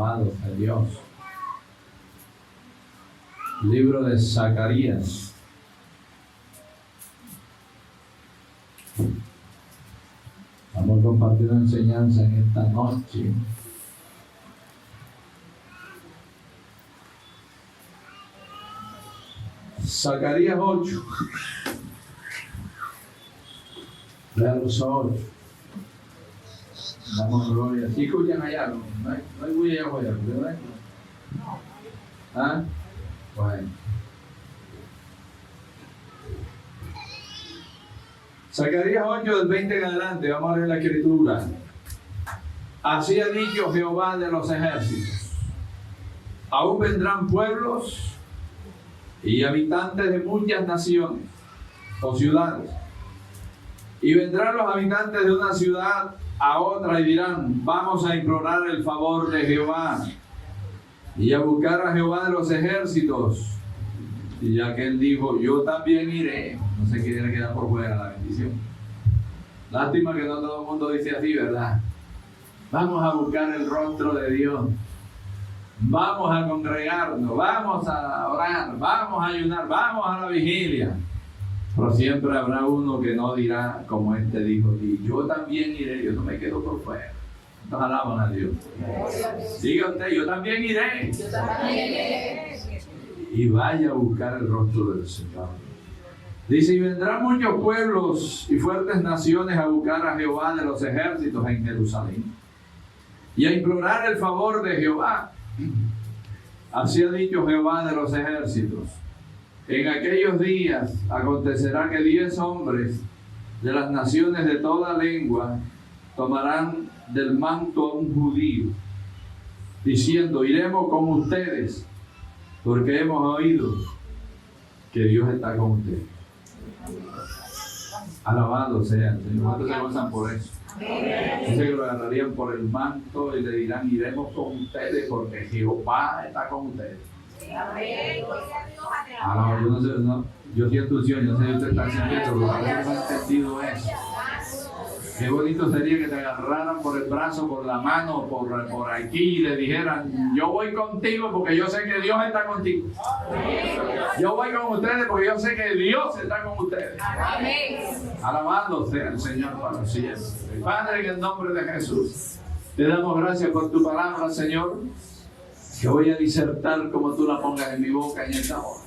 Alabado sea Dios. Libro de Zacarías. Vamos a compartir una enseñanza en esta noche. Zacarías 8. Verso 8. Damos gloria. ¿Sí escuchan allá? No hay bulla allá, ¿verdad? ¿Ah? Bueno. Zacarías 8 del 20 en adelante, vamos a leer la escritura. Así ha dicho Jehová de los ejércitos: aún vendrán pueblos y habitantes de muchas naciones o ciudades, y vendrán los habitantes de una ciudad a otra y dirán: vamos a implorar el favor de Jehová y a buscar a Jehová de los ejércitos. Y aquel dijo: yo también iré. No se quiere quedar por fuera la bendición. Lástima que no todo el mundo dice así, ¿verdad? Vamos a buscar el rostro de Dios. Vamos a congregarnos, vamos a orar, vamos a ayunar, vamos a la vigilia. Pero siempre habrá uno que no dirá como este dijo: y yo también iré, yo no me quedo por fuera. Nos alaban a Dios. Diga usted: yo también iré. Yo también iré. Y vaya a buscar el rostro del Señor. Dice: y vendrán muchos pueblos y fuertes naciones a buscar a Jehová de los ejércitos en Jerusalén y a implorar el favor de Jehová. Así ha dicho Jehová de los ejércitos: en aquellos días acontecerá que 10 hombres de las naciones de toda lengua tomarán del manto a un judío, diciendo: iremos con ustedes, porque hemos oído que Dios está con ustedes. Alabado sea el Señor. ¿Cuántos se gozan por eso? Dice que lo agarrarían por el manto y le dirán: iremos con ustedes porque Jehová está con ustedes. Ah, no, yo no sé, no, yo siento unción, yo sé que usted está sintiendo, pero a veces no he entendido eso. Qué bonito sería que te agarraran por el brazo, por la mano, por aquí y le dijeran: yo voy contigo porque yo sé que Dios está contigo. Yo voy con ustedes porque yo sé que Dios está con ustedes. Alabado sea el Señor para siempre. Padre, en el nombre de Jesús, te damos gracias por tu palabra, Señor, que voy a disertar como tú la pongas en mi boca en esta hora.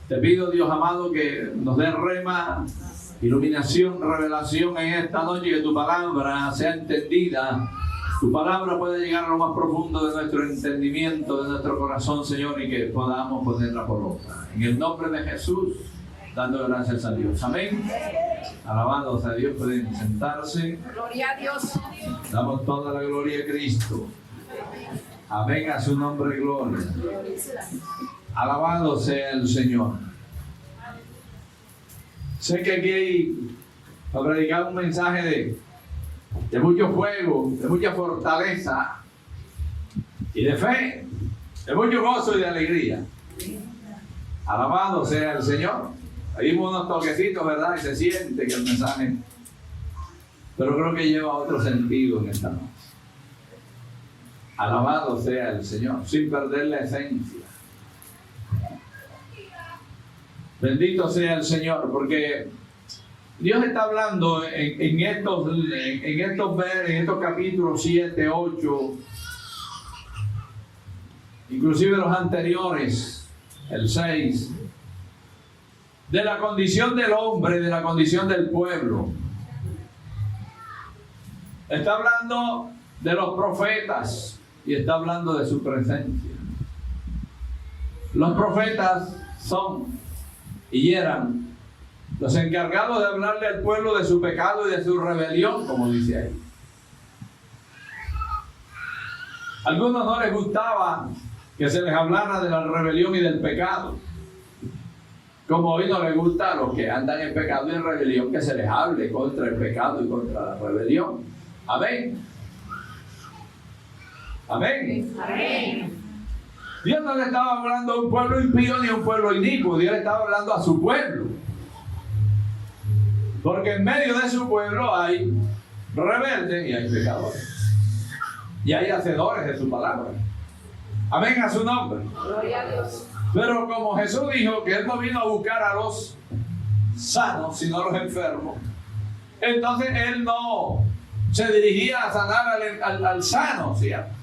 Te pido, Dios amado, que nos dé rema, iluminación, revelación en esta noche, que tu palabra sea entendida. Tu palabra pueda llegar a lo más profundo de nuestro entendimiento, de nuestro corazón, Señor, y que podamos ponerla por obra. En el nombre de Jesús, dando gracias a Dios. Amén. Alabados a Dios, pueden sentarse. Gloria a Dios. Damos toda la gloria a Cristo. Amén, a su nombre, gloria. Alabado sea el Señor. Sé que aquí hay para predicar un mensaje de mucho fuego, de mucha fortaleza y de fe, de mucho gozo y de alegría. Alabado sea el Señor. Ahí vimos unos toquecitos, ¿verdad? Y se siente que el mensaje, pero creo que lleva otro sentido en esta noche. Alabado sea el Señor, sin perder la esencia. Bendito sea el Señor, porque Dios está hablando en estos capítulos 7, 8, inclusive los anteriores, el 6, de la condición del hombre, de la condición del pueblo. Está hablando de los profetas y está hablando de su presencia. Los profetas son y eran los encargados de hablarle al pueblo de su pecado y de su rebelión, como dice ahí. A algunos no les gustaba que se les hablara de la rebelión y del pecado, como hoy no les gusta a los que andan en pecado y en rebelión que se les hable contra el pecado y contra la rebelión. Amén. Amén. Amén. Dios no le estaba hablando a un pueblo impío ni a un pueblo inicuo. Dios le estaba hablando a su pueblo. Porque en medio de su pueblo hay rebeldes y hay pecadores. Y hay hacedores de su palabra. Amén a su nombre. Gloria a Dios. Pero como Jesús dijo que Él no vino a buscar a los sanos, sino a los enfermos, entonces Él no se dirigía a sanar al sano, ¿cierto?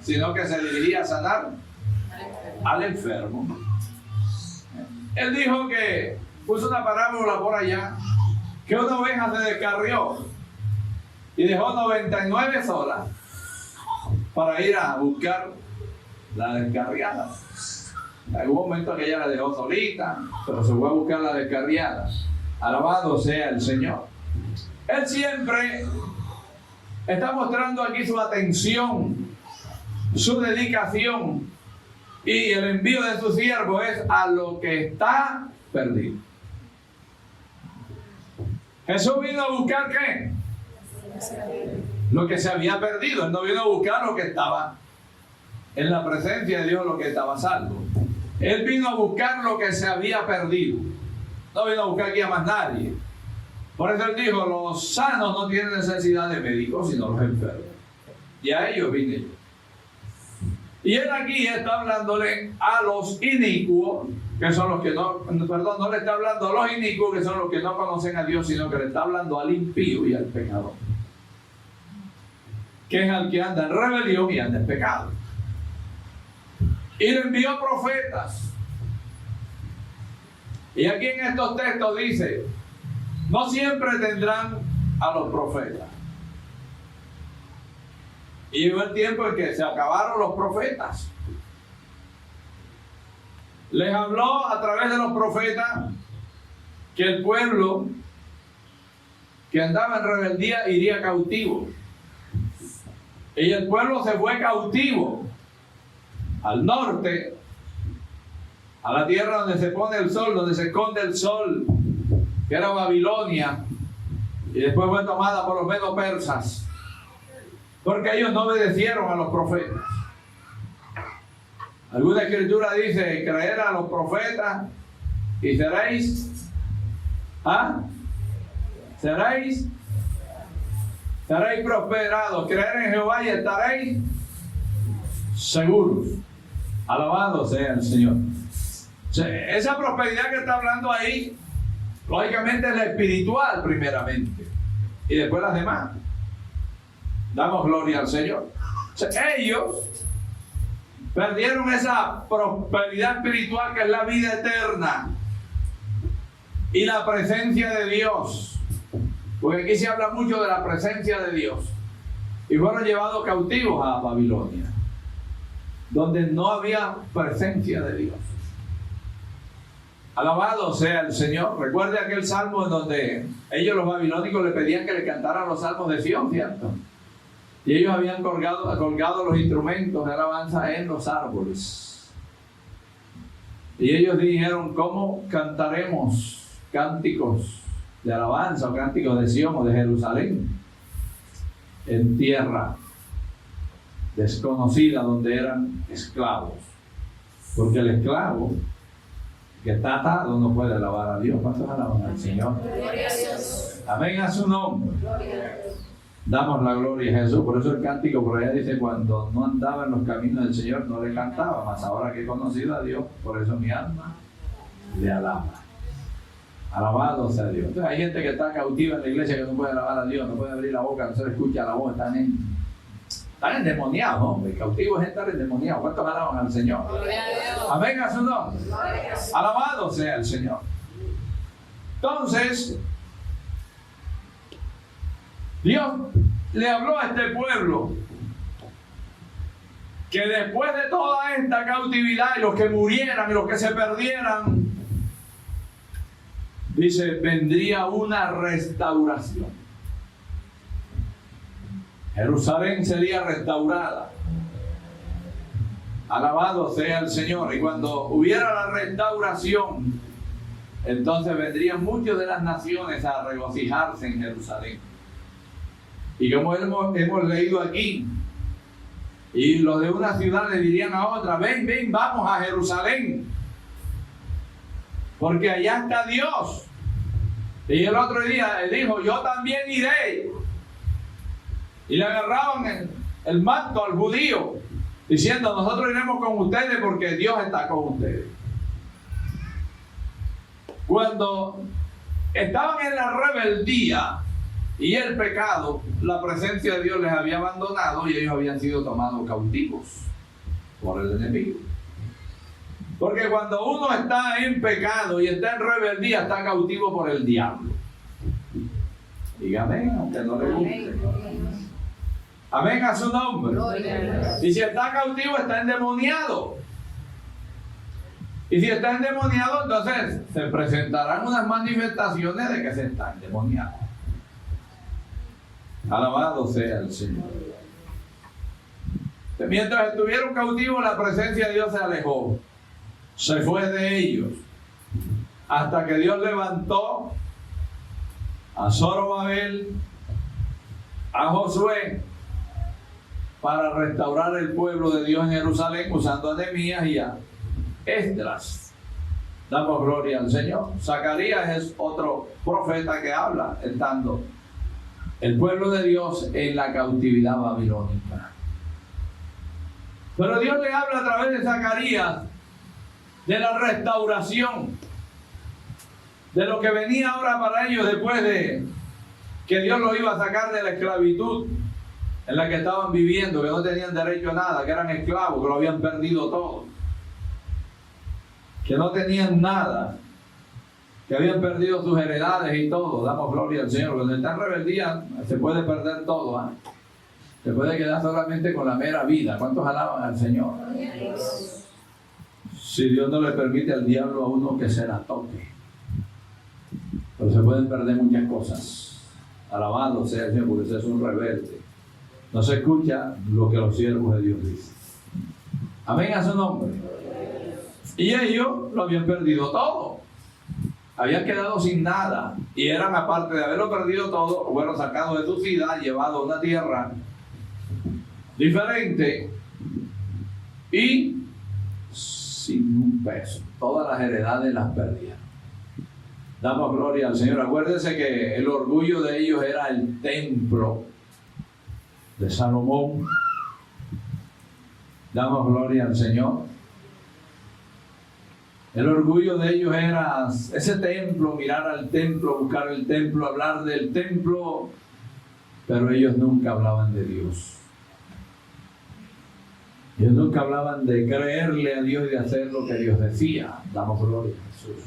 Sino que se dirigía a sanar al enfermo. Él dijo que puso una parábola por allá, que una oveja se descarrió y dejó 99 solas para ir a buscar la descarriada. En algún momento que ella la dejó solita, pero se fue a buscar la descarriada. Alabado sea el Señor. Él siempre está mostrando aquí su atención, su dedicación, y el envío de su siervo es a lo que está perdido. Jesús vino a buscar ¿qué? Lo que se había perdido. Él no vino a buscar lo que estaba en la presencia de Dios, lo que estaba salvo. Él vino a buscar lo que se había perdido. No vino a buscar aquí a más nadie. Por eso Él dijo, los sanos no tienen necesidad de médicos, sino los enfermos. Y a ellos vine yo. Y Él aquí está hablándole a los inicuos, que son los que no le está hablando a los inicuos, que son los que no conocen a Dios, sino que le está hablando al impío y al pecador, que es al que anda en rebelión y anda en pecado. Y le envió profetas. Y aquí en estos textos dice, no siempre tendrán a los profetas. Y llegó el tiempo en que se acabaron los profetas. Les habló a través de los profetas que el pueblo que andaba en rebeldía iría cautivo. Y el pueblo se fue cautivo al norte, a la tierra donde se pone el sol, donde se esconde el sol, que era Babilonia, y después fue tomada por los medo persas, porque ellos no obedecieron a los profetas. Alguna escritura dice, creer a los profetas y seréis, seréis prosperados. Creer en Jehová y estaréis seguros. Alabado sea el Señor. Esa prosperidad que está hablando ahí, lógicamente es la espiritual primeramente, y después las demás. Damos gloria al Señor. Ellos perdieron esa prosperidad espiritual que es la vida eterna y la presencia de Dios, porque aquí se habla mucho de la presencia de Dios, y fueron llevados cautivos a Babilonia, donde no había presencia de Dios. Alabado sea el Señor. Recuerde aquel salmo en donde ellos, los babilónicos, le pedían que le cantaran los salmos de Sión, ¿cierto? Y ellos habían colgado los instrumentos de alabanza en los árboles. Y ellos dijeron, ¿cómo cantaremos cánticos de alabanza o cánticos de Sión o de Jerusalén en tierra desconocida donde eran esclavos? Porque el esclavo que está atado no puede alabar a Dios. ¿Cuántos alaban al Señor? Gloria a Dios. Amén a su nombre. Gloria a Dios. Damos la gloria a Jesús. Por eso el cántico por allá dice, cuando no andaba en los caminos del Señor no le cantaba, mas ahora que he conocido a Dios, por eso mi alma le alaba. Alabado sea Dios. Entonces hay gente que está cautiva en la iglesia que no puede alabar a Dios, no puede abrir la boca, no se le escucha la voz, están endemoniados, hombre. El cautivo es estar endemoniado. ¿Cuántos alaban al Señor? Gloria a Dios. Amén a su nombre. Alabado sea el Señor. Entonces, Dios le habló a este pueblo que después de toda esta cautividad y los que murieran y los que se perdieran, dice, vendría una restauración. Jerusalén sería restaurada. Alabado sea el Señor. Y cuando hubiera la restauración, entonces vendrían muchos de las naciones a regocijarse en Jerusalén. Y como hemos leído aquí, y los de una ciudad le dirían a otra, ven, vamos a Jerusalén, porque allá está Dios. Y el otro día él dijo, yo también iré. Y le agarraban el manto al judío diciendo: nosotros iremos con ustedes porque Dios está con ustedes. Cuando estaban en la rebeldía y el pecado, la presencia de Dios les había abandonado y ellos habían sido tomados cautivos por el enemigo. Porque cuando uno está en pecado y está en rebeldía, está cautivo por el diablo. Dígame, aunque no le guste. Amén a su nombre. Y si está cautivo, está endemoniado. Y si está endemoniado, entonces se presentarán unas manifestaciones de que se está endemoniado. Alabado sea el Señor. Mientras estuvieron cautivos, la presencia de Dios se alejó. Se fue de ellos. Hasta que Dios levantó a Zorobabel, a Josué, para restaurar el pueblo de Dios en Jerusalén, usando a Nehemías y a Esdras. Damos gloria al Señor. Zacarías es otro profeta que habla, estando el pueblo de Dios en la cautividad babilónica. Pero Dios le habla a través de Zacarías de la restauración, de lo que venía ahora para ellos después de que Dios los iba a sacar de la esclavitud en la que estaban viviendo, que no tenían derecho a nada, que eran esclavos, que lo habían perdido todo, que no tenían nada, que habían perdido sus heredades y todo. Damos gloria al Señor. Cuando está en rebeldía se puede perder todo, ¿eh? Se puede quedar solamente con la mera vida. ¿Cuántos alaban al Señor? Si Dios no le permite al diablo a uno que se la toque, pero se pueden perder muchas cosas. Alabado sea el Señor, porque ese es un rebelde. No se escucha lo que los siervos de Dios dicen. Amén a su nombre. Y ellos lo habían perdido todo. Habían quedado sin nada. Y eran, aparte de haberlo perdido todo, fueron sacados de su ciudad, llevados a una tierra diferente y sin un peso. Todas las heredades las perdieron. Damos gloria al Señor. Acuérdense que el orgullo de ellos era el templo de Salomón. Damos gloria al Señor. El orgullo de ellos era ese templo, mirar al templo, buscar el templo, hablar del templo, pero ellos nunca hablaban de Dios. Ellos nunca hablaban de creerle a Dios y de hacer lo que Dios decía. Damos gloria a Jesús.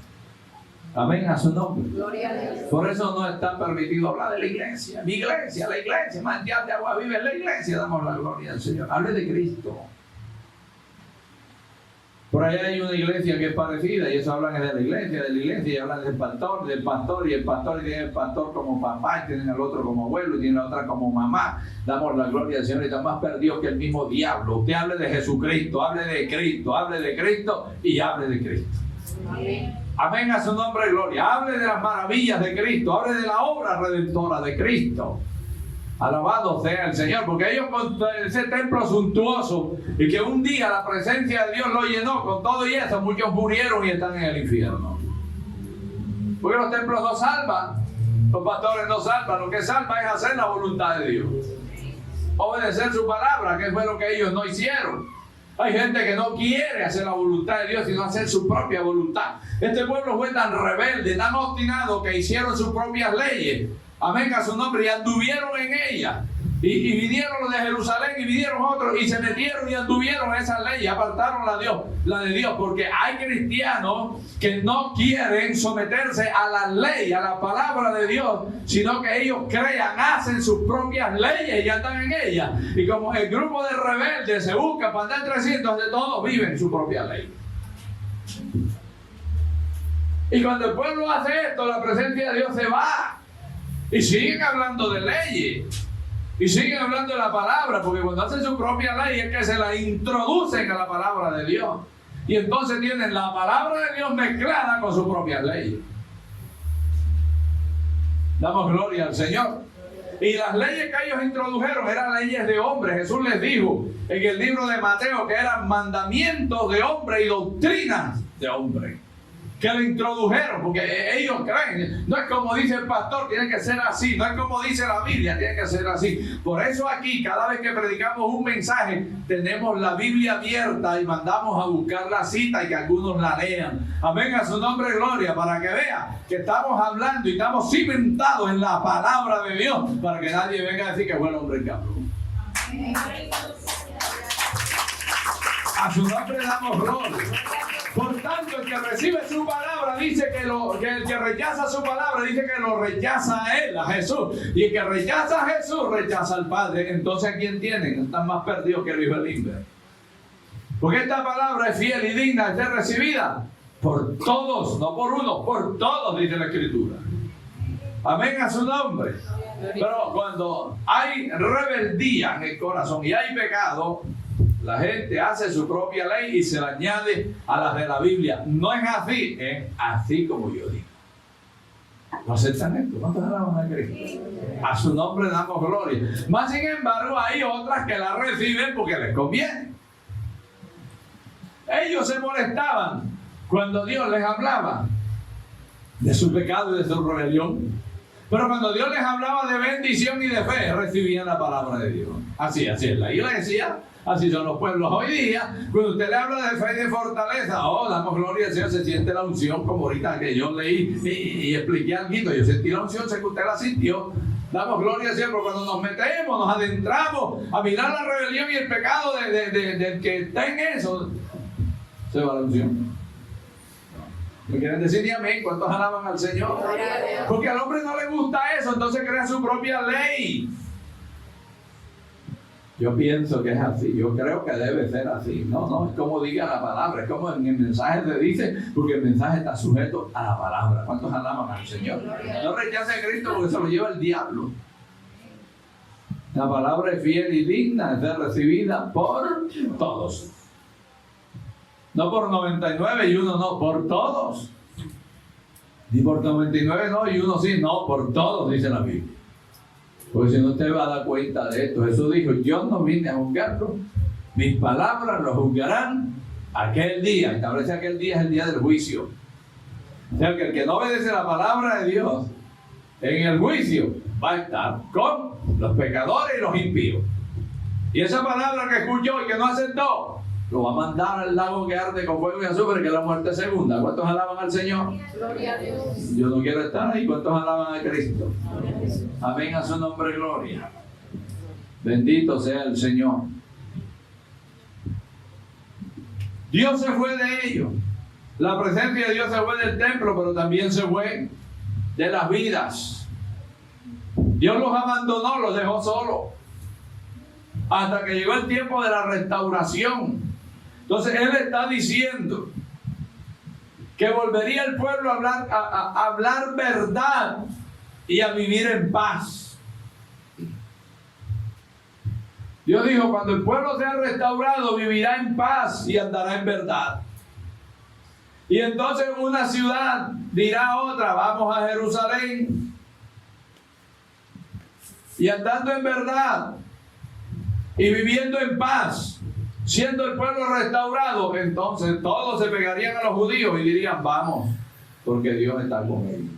Amén a su nombre. Gloria a Dios. Por eso no está permitido hablar de la iglesia. Mi iglesia, la iglesia, manantial de agua viva en la iglesia. Damos la gloria al Señor. Hable de Cristo. Por allá hay una iglesia que es parecida y eso hablan de la iglesia y hablan del pastor y el pastor tiene el pastor como papá y tienen al otro como abuelo y tiene la otra como mamá. Damos la gloria al Señor y está más perdido que el mismo diablo. Usted hable de Jesucristo, hable de Cristo y hable de Cristo. Amén. Amén a su nombre y gloria. Hable de las maravillas de Cristo, hable de la obra redentora de Cristo. Alabado sea el Señor, porque ellos con ese templo suntuoso y que un día la presencia de Dios lo llenó, con todo y eso muchos murieron y están en el infierno. Porque los templos no salvan, los pastores no salvan, lo que salva es hacer la voluntad de Dios, obedecer su palabra, que fue lo que ellos no hicieron. Hay gente que no quiere hacer la voluntad de Dios, sino hacer su propia voluntad. Este pueblo fue tan rebelde, tan obstinado, que hicieron sus propias leyes. Amén a su nombre, y anduvieron en ella. Y vinieron los de Jerusalén y vinieron otros y se metieron y anduvieron en esas leyes, apartaron la de Dios, porque hay cristianos que no quieren someterse a la ley, a la palabra de Dios, sino que ellos crean, hacen sus propias leyes y andan en ellas. Y como el grupo de rebeldes se busca para andar 300, de todos viven su propia ley. Y cuando el pueblo hace esto, la presencia de Dios se va. Y siguen hablando de leyes. Y siguen hablando de la palabra. Porque cuando hacen su propia ley es que se la introducen a la palabra de Dios. Y entonces tienen la palabra de Dios mezclada con sus propias leyes. Damos gloria al Señor. Y las leyes que ellos introdujeron eran leyes de hombres. Jesús les dijo en el libro de Mateo que eran mandamientos de hombre y doctrinas de hombre. que le introdujeron, porque ellos creen, no es como dice el pastor, tiene que ser así, no es como dice la Biblia, tiene que ser así. Por eso aquí, cada vez que predicamos un mensaje, tenemos la Biblia abierta y mandamos a buscar la cita y que algunos la lean. Amén, a su nombre, gloria, para que vea que estamos hablando y estamos cimentados en la palabra de Dios, para que nadie venga a decir que fue el hombre que habló. A su nombre damos gloria. Por tanto, el que recibe su palabra dice que el que rechaza su palabra dice que lo rechaza a él, a Jesús. Y el que rechaza a Jesús rechaza al Padre. Entonces, ¿a quién tienen? Están más perdidos que el hijo del Limber. Porque esta palabra es fiel y digna de ser recibida por todos, no por uno, por todos, dice la Escritura. Amén, a su nombre. Pero cuando hay rebeldía en el corazón y hay pecado, la gente hace su propia ley y se la añade a las de la Biblia. No es así, es así como yo digo. ¿No aceptan esto? ¿Cuántos alaban a Cristo? A su nombre damos gloria. Más sin embargo, hay otras que la reciben porque les conviene. Ellos se molestaban cuando Dios les hablaba de su pecado y de su rebelión. Pero cuando Dios les hablaba de bendición y de fe, recibían la palabra de Dios. Así es la iglesia. Así son los pueblos hoy día. Cuando usted le habla de fe y de fortaleza, damos gloria al Señor, se siente la unción, como ahorita que yo leí y expliqué algo. Yo sentí la unción, sé que usted la sintió. Damos gloria al Señor, pero cuando nos metemos, nos adentramos a mirar la rebelión y el pecado del que está en eso, se va la unción. ¿Me quieren decir ni amén? ¿Cuántos alaban al Señor? Porque al hombre no le gusta eso, entonces crea su propia ley. Yo pienso que es así, yo creo que debe ser así. No, es como diga la palabra, es como en el mensaje te dice, porque el mensaje está sujeto a la palabra. ¿Cuántos alaban al Señor? No rechace a Cristo porque se lo lleva el diablo. La palabra es fiel y digna de ser recibida por todos. No por 99 y uno no, por todos. Ni por 99 no y uno sí, no, por todos, dice la Biblia. Porque si no usted va a dar cuenta de esto. Jesús dijo, yo no vine a juzgarlo, mis palabras lo juzgarán aquel día. Establece aquel día es el día del juicio. O sea que el que no obedece la palabra de Dios en el juicio va a estar con los pecadores y los impíos. Y esa palabra que escuchó y que no aceptó, lo va a mandar al lago que arde con fuego y azufre, que es la muerte segunda. ¿Cuántos alaban al Señor? Gloria a Dios. Yo no quiero estar ahí. ¿Cuántos alaban a Cristo? Amén, a su nombre, gloria. Bendito sea el Señor. Dios se fue de ellos. La presencia de Dios se fue del templo, pero también se fue de las vidas. Dios los abandonó, los dejó solos, hasta que llegó el tiempo de la restauración. Entonces Él está diciendo que volvería el pueblo a hablar verdad y a vivir en paz. Dios dijo, cuando el pueblo sea restaurado, vivirá en paz y andará en verdad. Y entonces una ciudad dirá a otra, vamos a Jerusalén. Y andando en verdad y viviendo en paz, siendo el pueblo restaurado, entonces todos se pegarían a los judíos y dirían, vamos, porque Dios está con ellos.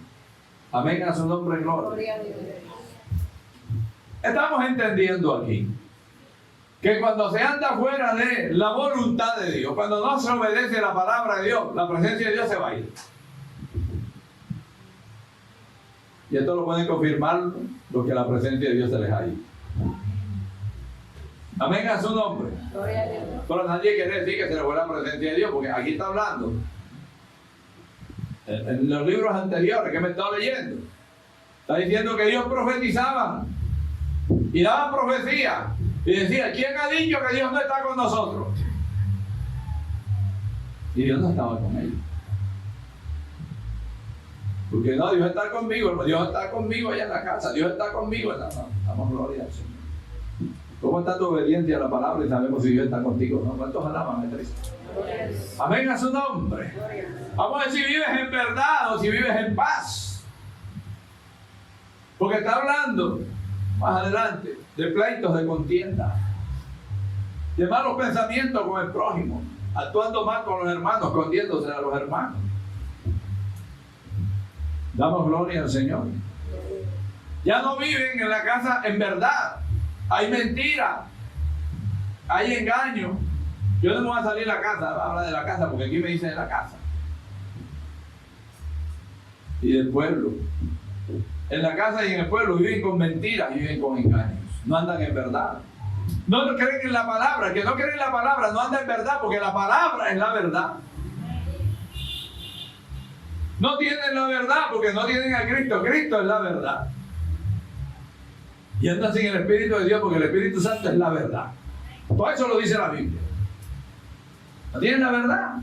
Amén, a su nombre, gloria. Estamos entendiendo aquí que cuando se anda fuera de la voluntad de Dios, cuando no se obedece la palabra de Dios, la presencia de Dios se va a ir. Y esto lo pueden confirmar los que la presencia de Dios se les ha ido. Amén, a su nombre. Pero nadie quiere decir que se le fue la presencia de Dios, porque aquí está hablando. En los libros anteriores que me estaba leyendo, está diciendo que Dios profetizaba y daba profecía y decía, ¿quién ha dicho que Dios no está con nosotros? Y Dios no estaba con ellos. Porque no, Dios está conmigo, Dios está conmigo allá en la casa, Dios está conmigo en la casa. Damos gloria al Señor. ¿Cómo está tu obediencia a la palabra y sabemos si Dios está contigo? ¿No? ¿Cuántos alaban a Cristo? Amén, a su nombre. Vamos a ver si vives en verdad o si vives en paz. Porque está hablando más adelante de pleitos, de contienda, de malos pensamientos con el prójimo, actuando mal con los hermanos, escondiéndose a los hermanos. Damos gloria al Señor. Ya no viven en la casa en verdad. Hay mentira. Hay engaño. Yo no me voy a salir de la casa, habla de la casa, porque aquí me dice de la casa. Y del pueblo. En la casa y en el pueblo viven con mentiras, viven con engaños. No andan en verdad. No creen en la palabra. El que no cree en la palabra no anda en verdad, porque la palabra es la verdad. No tienen la verdad porque no tienen a Cristo. Cristo es la verdad. Y andan sin el Espíritu de Dios porque el Espíritu Santo es la verdad. Todo eso lo dice la Biblia. No tienen la verdad.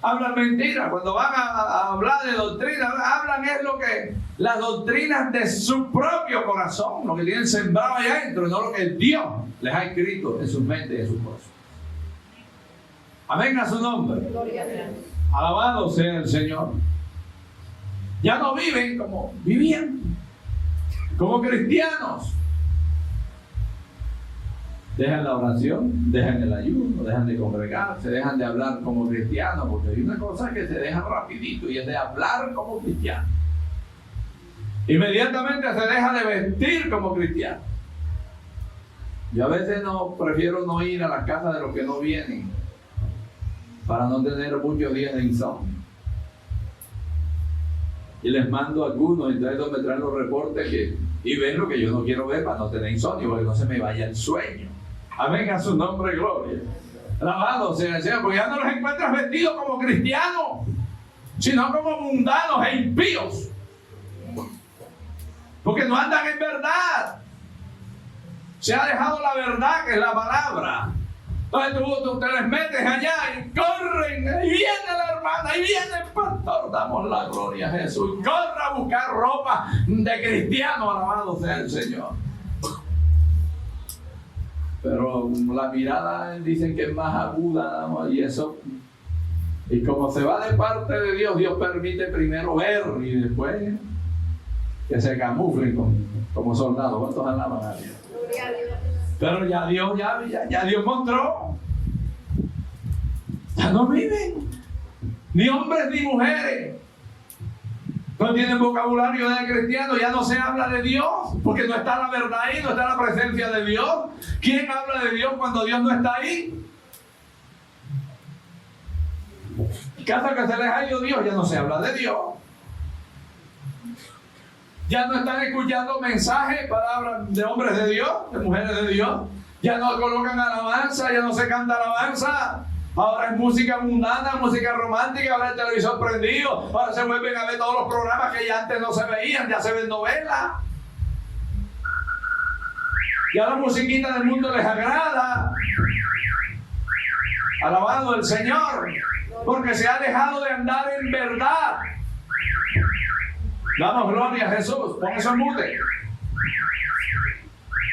Hablan mentira. Cuando van a hablar de doctrina, hablan es lo que las doctrinas de su propio corazón, lo que tienen sembrado allá adentro, no lo que Dios les ha escrito en sus mentes y en sus corazones. Amén a su nombre. Alabado sea el Señor. Ya no viven como vivían, como cristianos. Dejan la oración, dejan el ayuno, dejan de congregarse, dejan de hablar como cristianos, porque hay una cosa que se deja rapidito y es de hablar como cristiano. Inmediatamente se deja de vestir como cristiano. Yo a veces prefiero no ir a las casas de los que no vienen para no tener muchos días de insomnio. Y les mando a algunos, entonces me traen los reportes y ven lo que yo no quiero ver para no tener insomnio, porque no se me vaya el sueño. Amén a su nombre, gloria. Alabado sea el Señor, porque ya no los encuentras vestidos como cristianos, sino como mundanos e impíos. Porque no andan en verdad. Se ha dejado la verdad, que es la palabra. Entonces tú te les metes allá y corren, ahí viene la hermana, ahí viene el pastor, damos la gloria a Jesús. Corra a buscar ropa de cristiano, alabado sea el Señor. Pero la mirada dicen que es más aguda, ¿no? Y eso, y como se va de parte de Dios, Dios permite primero ver y después que se camuflen como soldados. ¿Cuántos alaban a Dios? Gloria a Dios. Pero ya Dios mostró. Ya no viven. Ni hombres ni mujeres. No tienen vocabulario de cristiano. Ya no se habla de Dios. Porque no está la verdad ahí. No está la presencia de Dios. ¿Quién habla de Dios cuando Dios no está ahí? Cada que se les ha ido Dios, ya no se habla de Dios. Ya no están escuchando mensajes, palabras de hombres de Dios, de mujeres de Dios. Ya no colocan alabanza, ya no se canta alabanza. Ahora es música mundana, música romántica, ahora el televisor prendido. Ahora se vuelven a ver todos los programas que ya antes no se veían, ya se ven novelas. Ya la musiquita del mundo les agrada. Alabado el Señor, porque se ha dejado de andar en verdad. Damos gloria a Jesús. Pon eso en mute.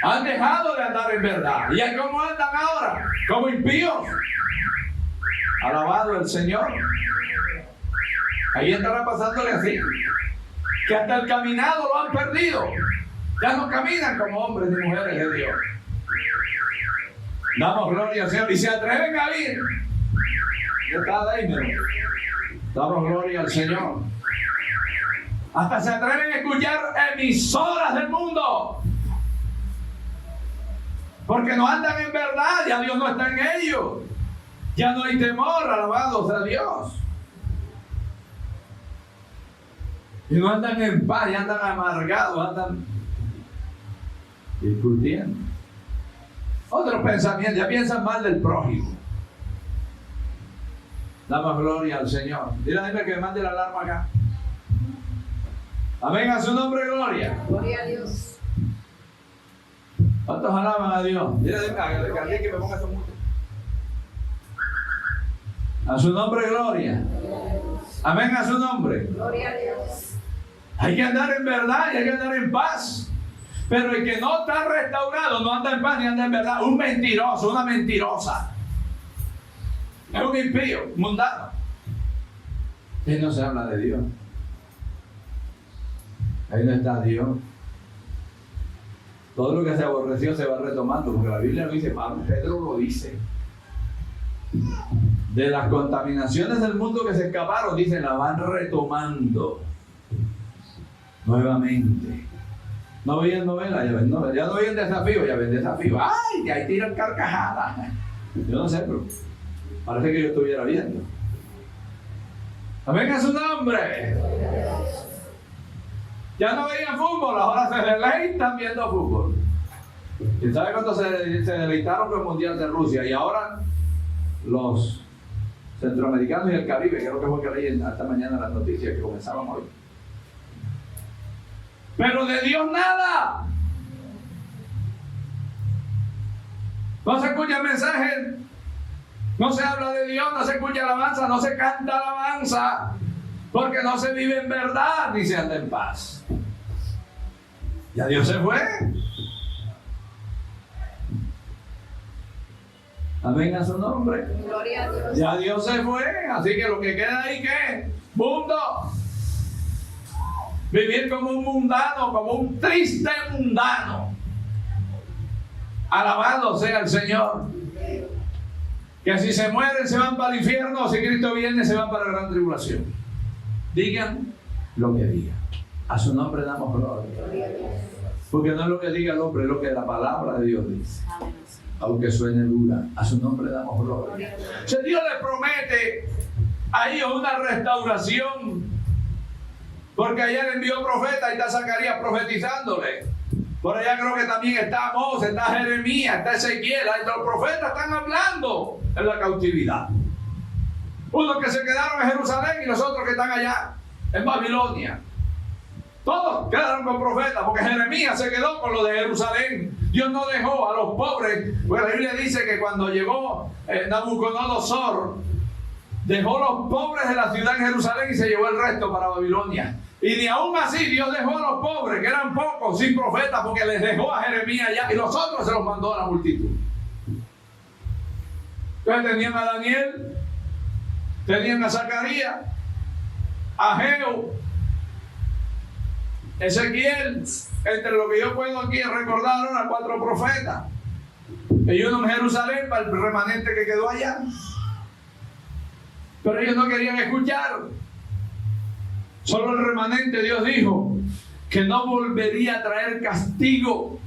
Han dejado de andar en verdad. ¿Y cómo andan ahora? Como impíos. Alabado el Señor. Ahí estará pasándole así. Que hasta el caminado lo han perdido. Ya no caminan como hombres ni mujeres de Dios. Damos gloria al Señor. Y se atreven a ir. Ya está ahí, damos gloria al Señor. Hasta se atreven a escuchar emisoras del mundo. Porque no andan en verdad, ya Dios no está en ellos. Ya no hay temor, alabados a Dios. Y no andan en paz, ya andan amargados, andan discutiendo. Otros pensamientos, ya piensan mal del prójimo. Damos gloria al Señor. Dile a que me mande la alarma acá. Amén a su nombre, gloria. Gloria a Dios. ¿Cuántos alaban a Dios? Dile a que me ponga su música. A su nombre, gloria. Amén a su nombre. Gloria a Dios. Hay que andar en verdad y hay que andar en paz. Pero el que no está restaurado no anda en paz ni anda en verdad. Un mentiroso, una mentirosa. Es un impío, mundano. Y no se habla de Dios. Ahí no está Dios. Todo lo que se aborreció se va retomando, porque la Biblia lo dice, Pedro lo dice. De las contaminaciones del mundo que se escaparon, dicen, la van retomando. nuevamente. No veían novela, ya no veían desafío, ya ven desafío. ¡Ay! Que ahí tiran carcajadas. Yo no sé, pero parece que yo estuviera viendo. Amén a su nombre. Ya no veían fútbol, ahora se deleitan viendo fútbol. ¿Y sabe cuánto se deleitaron con el Mundial de Rusia? Y ahora los centroamericanos y el Caribe, que es lo que fue que leí hasta mañana las noticias que comenzaban hoy. Pero de Dios nada. No se escucha el mensaje, no se habla de Dios, no se escucha alabanza, no se canta alabanza, porque no se vive en verdad ni se anda en paz. Ya Dios se fue. Amén a su nombre. Gloria a Dios. Ya Dios se fue, así que lo que queda ahí, ¿qué? Mundo. Vivir como un mundano, como un triste mundano. Alabado sea el Señor. Que si se mueren se van para el infierno, si Cristo viene se van para la gran tribulación. Digan lo que digan. A su nombre damos gloria. Porque no es lo que diga el hombre, es lo que la palabra de Dios dice. Aunque suene dura, a su nombre damos gloria. Si Dios le promete ahí una restauración, porque allá le envió profeta y está Zacarías profetizándole. Por allá creo que también está Amós, está Jeremías, está Ezequiel. Ahí los profetas están hablando en la cautividad. Unos que se quedaron en Jerusalén y los otros que están allá en Babilonia. Todos quedaron con profetas, porque Jeremías se quedó con lo de Jerusalén. Dios no dejó a los pobres. Pues la Biblia dice que cuando llegó Nabucodonosor, dejó los pobres de la ciudad en Jerusalén y se llevó el resto para Babilonia. Y ni aún así Dios dejó a los pobres, que eran pocos, sin profetas, porque les dejó a Jeremías allá y los otros se los mandó a la multitud. Entonces tenían a Daniel, tenían a Zacarías, a Ageo, Ezequiel. Entre lo que yo puedo aquí recordar a 4 profetas. Y uno en Jerusalén para el remanente que quedó allá. Pero ellos no querían escuchar. Solo el remanente, Dios dijo que no volvería a traer castigo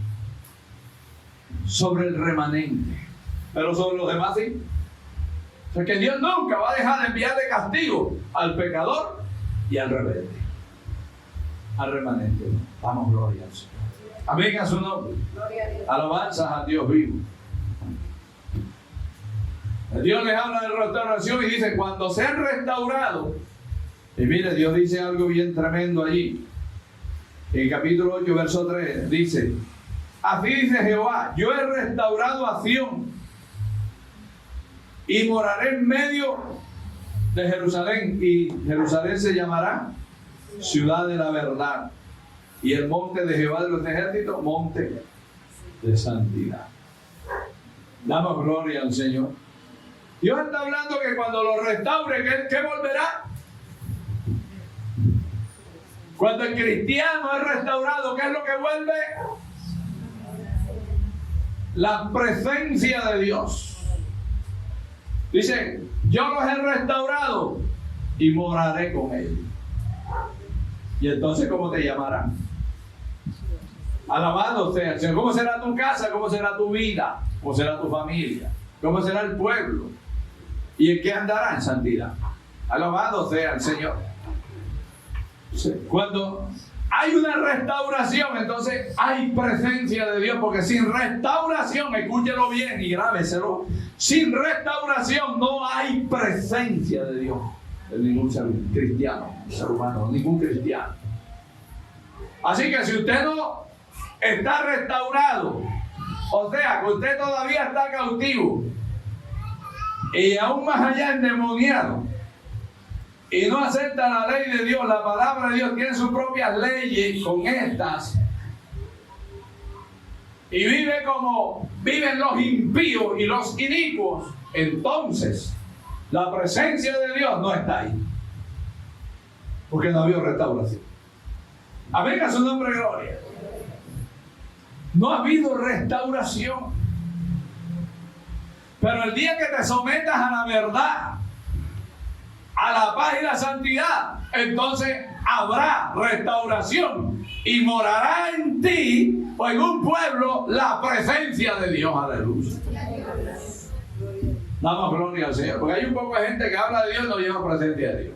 sobre el remanente. Pero sobre los demás sí. O sea que Dios nunca va a dejar de enviarle castigo al pecador y al rebelde. Al remanente. Damos gloria al Señor. Amén a su nombre. Alabanzas a Dios vivo. Dios les habla de restauración y dice, cuando sean restaurados, y mire, Dios dice algo bien tremendo allí. En el capítulo 8, verso 3, dice, así dice Jehová, yo he restaurado a Sión y moraré en medio de Jerusalén, y Jerusalén se llamará ciudad de la verdad, y el monte de Jehová de los ejércitos, monte de santidad. Damos gloria al Señor. Dios está hablando que cuando lo restaure, ¿qué volverá? Cuando el cristiano es restaurado, ¿qué es lo que vuelve? La presencia de Dios. Dice, yo los he restaurado y moraré con ellos. Y entonces, ¿cómo te llamarán? Alabado sea el Señor. ¿Cómo será tu casa? ¿Cómo será tu vida? ¿Cómo será tu familia? ¿Cómo será el pueblo? ¿Y en qué andará? En santidad. Alabado sea el Señor. Cuando hay una restauración, entonces hay presencia de Dios, porque sin restauración, escúchelo bien y grábeselo, sin restauración no hay presencia de Dios en ningún ser cristiano, ser humano, ningún cristiano. Así que si usted no está restaurado, o sea, que usted todavía está cautivo y aún más allá endemoniado, y no acepta la ley de Dios, la palabra de Dios tiene sus propias leyes con estas, y vive como viven los impíos y los inicuos, entonces la presencia de Dios no está ahí, porque no ha habido restauración. Amén, a su nombre gloria. No ha habido restauración. Pero el día que te sometas a la verdad, a la paz y la santidad, entonces habrá restauración y morará en ti o en un pueblo la presencia de Dios. Aleluya. Damos gloria al Señor, porque hay un poco de gente que habla de Dios y no lleva presencia de Dios.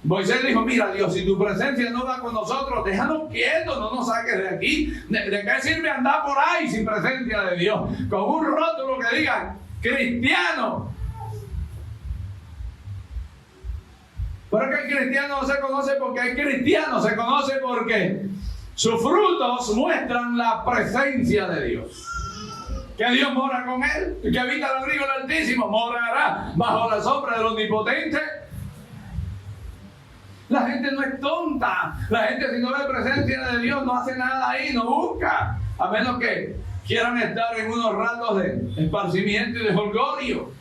Moisés dijo, mira Dios, si tu presencia no va con nosotros, déjanos quietos, no nos saques de aquí. ¿De qué sirve andar por ahí sin presencia de Dios? Con un rótulo que diga, cristiano. Pero es que el cristiano no se conoce porque es cristiano, se conoce porque sus frutos muestran la presencia de Dios. Que Dios mora con él, que habita el abrigo del Altísimo, morará bajo la sombra del Omnipotente. La gente no es tonta. La gente, si no ve presencia de Dios, no hace nada ahí, no busca. A menos que quieran estar en unos ratos de esparcimiento y de jolgorio.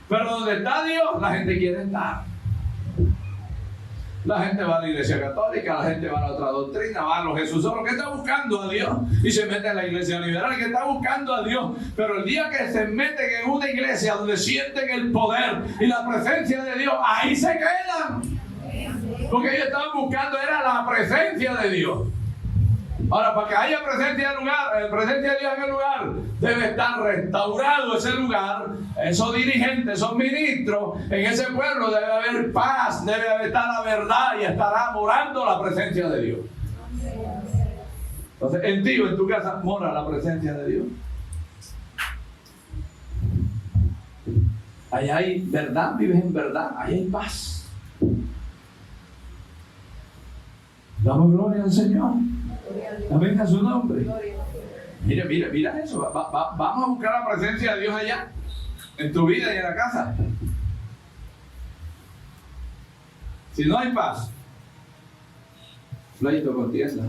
Pero donde está Dios, la gente quiere estar. La gente va a la iglesia católica, la gente va a la otra doctrina, va a los Jesús, solo que está buscando a Dios y se mete en la iglesia liberal, que está buscando a Dios. Pero el día que se meten en una iglesia donde sienten el poder y la presencia de Dios, ahí se quedan. Porque ellos estaban buscando era la presencia de Dios. Ahora, para que haya presencia de Dios en el lugar, debe estar restaurado ese lugar. Esos dirigentes, esos ministros, en ese pueblo debe haber paz, debe estar la verdad y estará morando la presencia de Dios. Entonces, en ti o en tu casa mora la presencia de Dios. Ahí hay verdad, vives en verdad, ahí hay paz. Damos gloria al Señor. Amén a su nombre. Mira eso. Vamos a buscar la presencia de Dios allá, en tu vida y en la casa. Si no hay paz, pleito, contienda,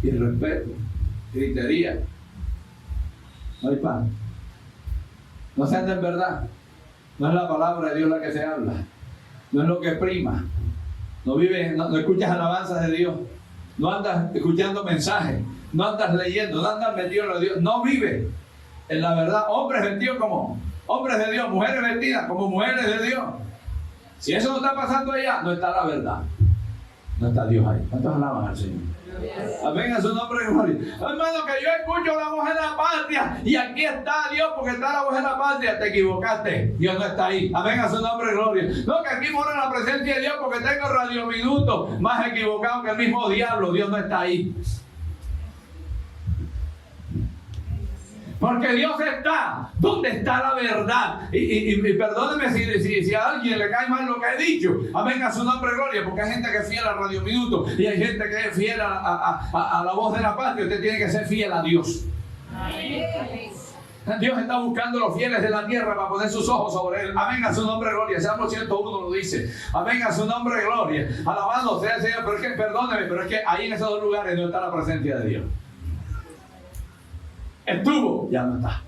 irrespeto, gritería, no hay paz. No se anda en verdad. No es la palabra de Dios la que se habla. No es lo que prima. No vives, no escuchas alabanzas de Dios. No andas escuchando mensajes, no andas leyendo, no andas metido en lo de Dios, no vives en la verdad. Hombres vestidos como hombres de Dios, mujeres vestidas como mujeres de Dios. Si eso no está pasando allá, no está la verdad. No está Dios ahí. ¿Cuántos alaban al Señor? Amén a su nombre de gloria. Hermano, que yo escucho la voz de la patria y aquí está Dios porque está la voz de la patria. Te equivocaste. Dios no está ahí. Amén a su nombre de gloria. No, que aquí mora la presencia de Dios porque tengo Radio Minuto. Más equivocado que el mismo diablo. Dios no está ahí. Porque Dios está donde está la verdad. Y perdóneme si a alguien le cae mal lo que he dicho. Amén a su nombre, gloria. Porque hay gente que es fiel a Radio Minuto y hay gente que es fiel a la voz de la patria. Usted tiene que ser fiel a Dios. Amén. Dios está buscando los fieles de la tierra para poner sus ojos sobre él. Amén a su nombre, gloria. Salmo 101 lo dice. Amén a su nombre, gloria. Alabando sea el Señor. Pero es que, perdóneme, pero es que ahí en esos dos lugares no está la presencia de Dios. Estuvo, ya no está.